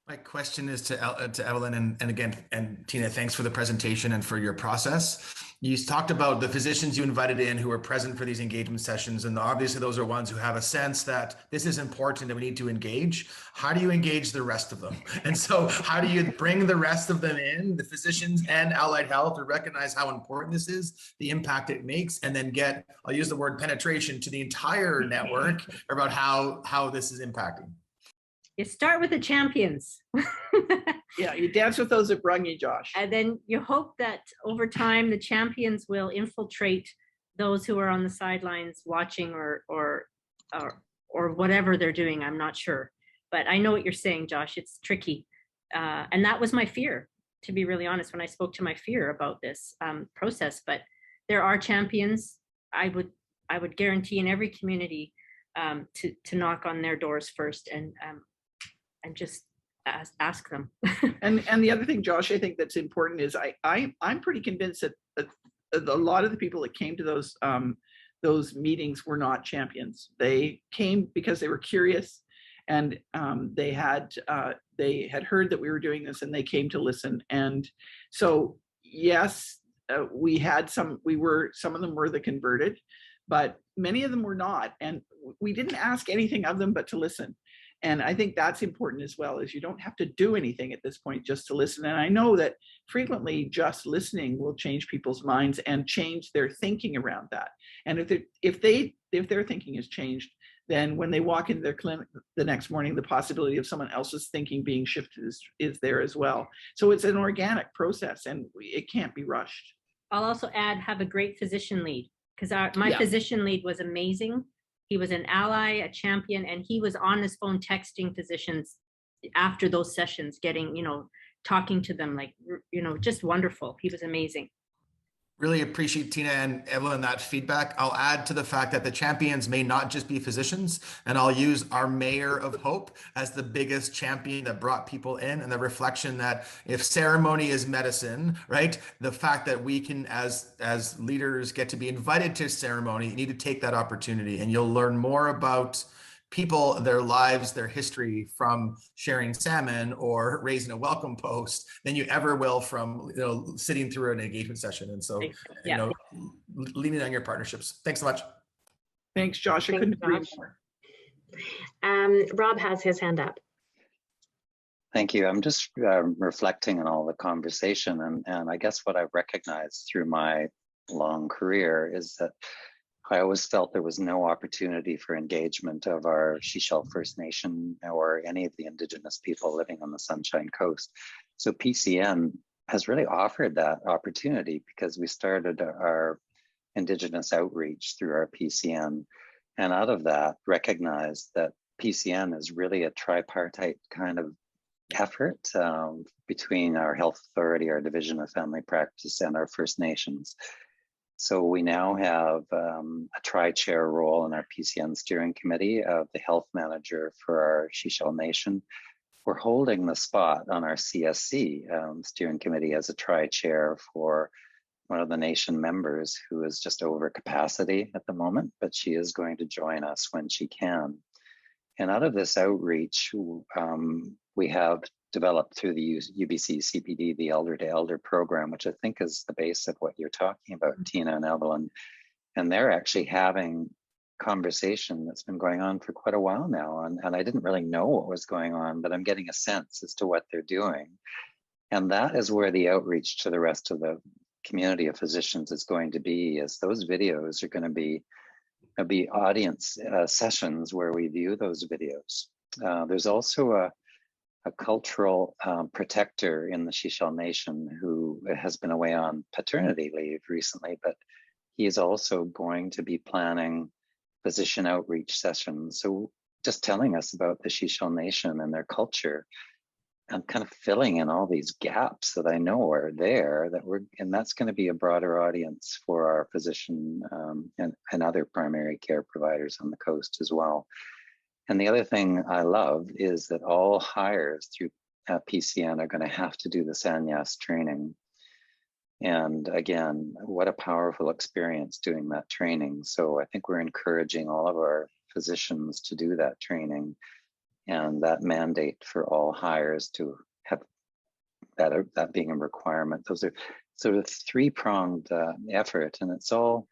My question is to Evelyn, and again, and Tina, thanks for the presentation and for your process. You talked about the physicians you invited in who were present for these engagement sessions, and obviously those are ones who have a sense that this is important and we need to engage. How do you engage the rest of them? And so how do you bring the rest of them in, the physicians and allied health, to recognize how important this is, the impact it makes, and then get, I'll use the word penetration, to the entire network about how this is impacting?
You start with the champions.
Yeah, you dance with those that brung you, Josh.
And then you hope that over time the champions will infiltrate those who are on the sidelines watching or whatever they're doing. I'm not sure, but I know what you're saying, Josh. It's tricky, and that was my fear, to be really honest, when I spoke to my fear about this process. But there are champions. I would guarantee in every community to knock on their doors first and just ask them.
And the other thing, Josh, I think that's important is I'm pretty convinced that a lot of the people that came to those meetings were not champions. They came because they were curious, and they had heard that we were doing this, and they came to listen. And so yes, some of them were the converted, but many of them were not, and we didn't ask anything of them but to listen. And I think that's important as well, is you don't have to do anything at this point just to listen. And I know that frequently just listening will change people's minds and change their thinking around that. And if their thinking has changed, then when they walk into their clinic the next morning, the possibility of someone else's thinking being shifted is there as well. So it's an organic process, and it can't be rushed.
I'll also add, have a great physician lead, because my physician lead was amazing. He was an ally, a champion, and he was on his phone texting physicians after those sessions, getting, talking to them, like, just wonderful. He was amazing.
Really appreciate, Tina and Evelyn, that feedback. I'll add to the fact that the champions may not just be physicians, and I'll use our mayor of Hope as the biggest champion that brought people in, and the reflection that if ceremony is medicine, right, the fact that we can, as leaders, get to be invited to ceremony, you need to take that opportunity, and you'll learn more about people, their lives, their history from sharing salmon or raising a welcome post than you ever will from sitting through an engagement session. And so leaning on your partnerships. Thanks so much.
Thanks, Josh. I couldn't agree more.
Rob has his hand up.
Thank you. I'm just reflecting on all the conversation, and I guess what I've recognized through my long career is that I always felt there was no opportunity for engagement of our Shishel First Nation or any of the Indigenous people living on the Sunshine Coast. So PCN has really offered that opportunity, because we started our Indigenous outreach through our PCN, and out of that recognized that PCN is really a tripartite kind of effort between our health authority, our Division of Family Practice, and our First Nations. So we now have a tri-chair role in our PCN steering committee of the health manager for our Shishel Nation. We're holding the spot on our CSC steering committee as a tri-chair for one of the nation members who is just over capacity at the moment, but she is going to join us when she can. And out of this outreach, we have developed through the UBC CPD, the Elder to Elder program, which I think is the base of what you're talking about, Tina and Evelyn. And they're actually having conversation that's been going on for quite a while now. And I didn't really know what was going on, but I'm getting a sense as to what they're doing. And that is where the outreach to the rest of the community of physicians is going to be, is those videos are going to be audience sessions where we view those videos. There's also a cultural protector in the Sechelt Nation who has been away on paternity leave recently, but he is also going to be planning physician outreach sessions. So just telling us about the Sechelt Nation and their culture, I'm kind of filling in all these gaps that I know are there, and that's going to be a broader audience for our physician and other primary care providers on the coast as well. And the other thing I love is that all hires through PCN are going to have to do the Sanyas training. And again, what a powerful experience doing that training. So I think we're encouraging all of our physicians to do that training, and that mandate for all hires to have that being a requirement. Those are sort of three-pronged effort, and it's all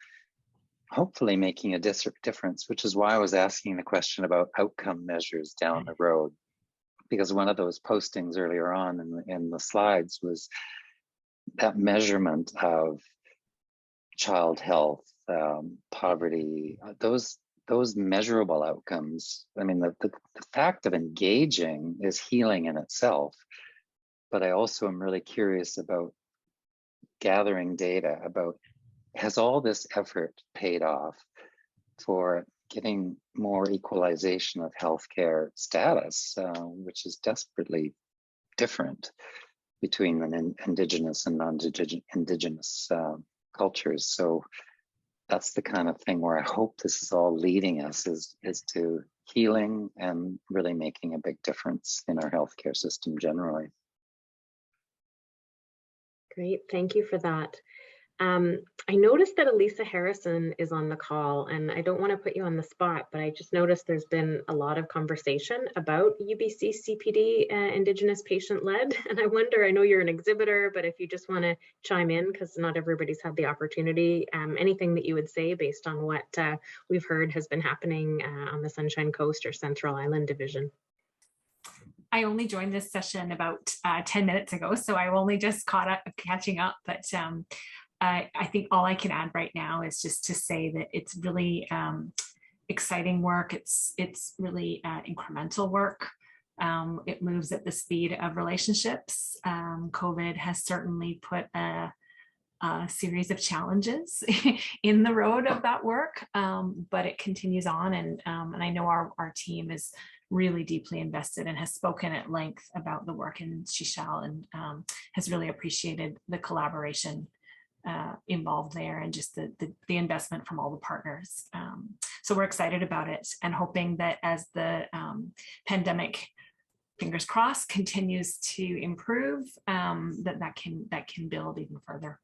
hopefully making a difference, which is why I was asking the question about outcome measures down the road, because one of those postings earlier on in the slides was that measurement of child health, poverty, those measurable outcomes. I mean, the fact of engaging is healing in itself, but I also am really curious about gathering data about, has all this effort paid off for getting more equalization of healthcare status, which is desperately different between the Indigenous and non-Indigenous cultures. So that's the kind of thing where I hope this is all leading us is to healing and really making a big difference in our healthcare system generally.
Great, thank you for that. I noticed that Elisa Harrison is on the call, and I don't want to put you on the spot, but I just noticed there's been a lot of conversation about UBC CPD Indigenous patient-led, and I wonder, I know you're an exhibitor, but if you just want to chime in, because not everybody's had the opportunity, anything that you would say based on what we've heard has been happening on the Sunshine Coast or Central Island Division.
I only joined this session about 10 minutes ago, so I only just catching up, but I think all I can add right now is just to say that it's really exciting work. It's really incremental work. It moves at the speed of relationships. COVID has certainly put a series of challenges in the road of that work, but it continues on, and I know our team is really deeply invested and has spoken at length about the work in Sechelt, and has really appreciated the collaboration involved there, and just the investment from all the partners. So we're excited about it, and hoping that as the pandemic, fingers crossed, continues to improve, that can build even further.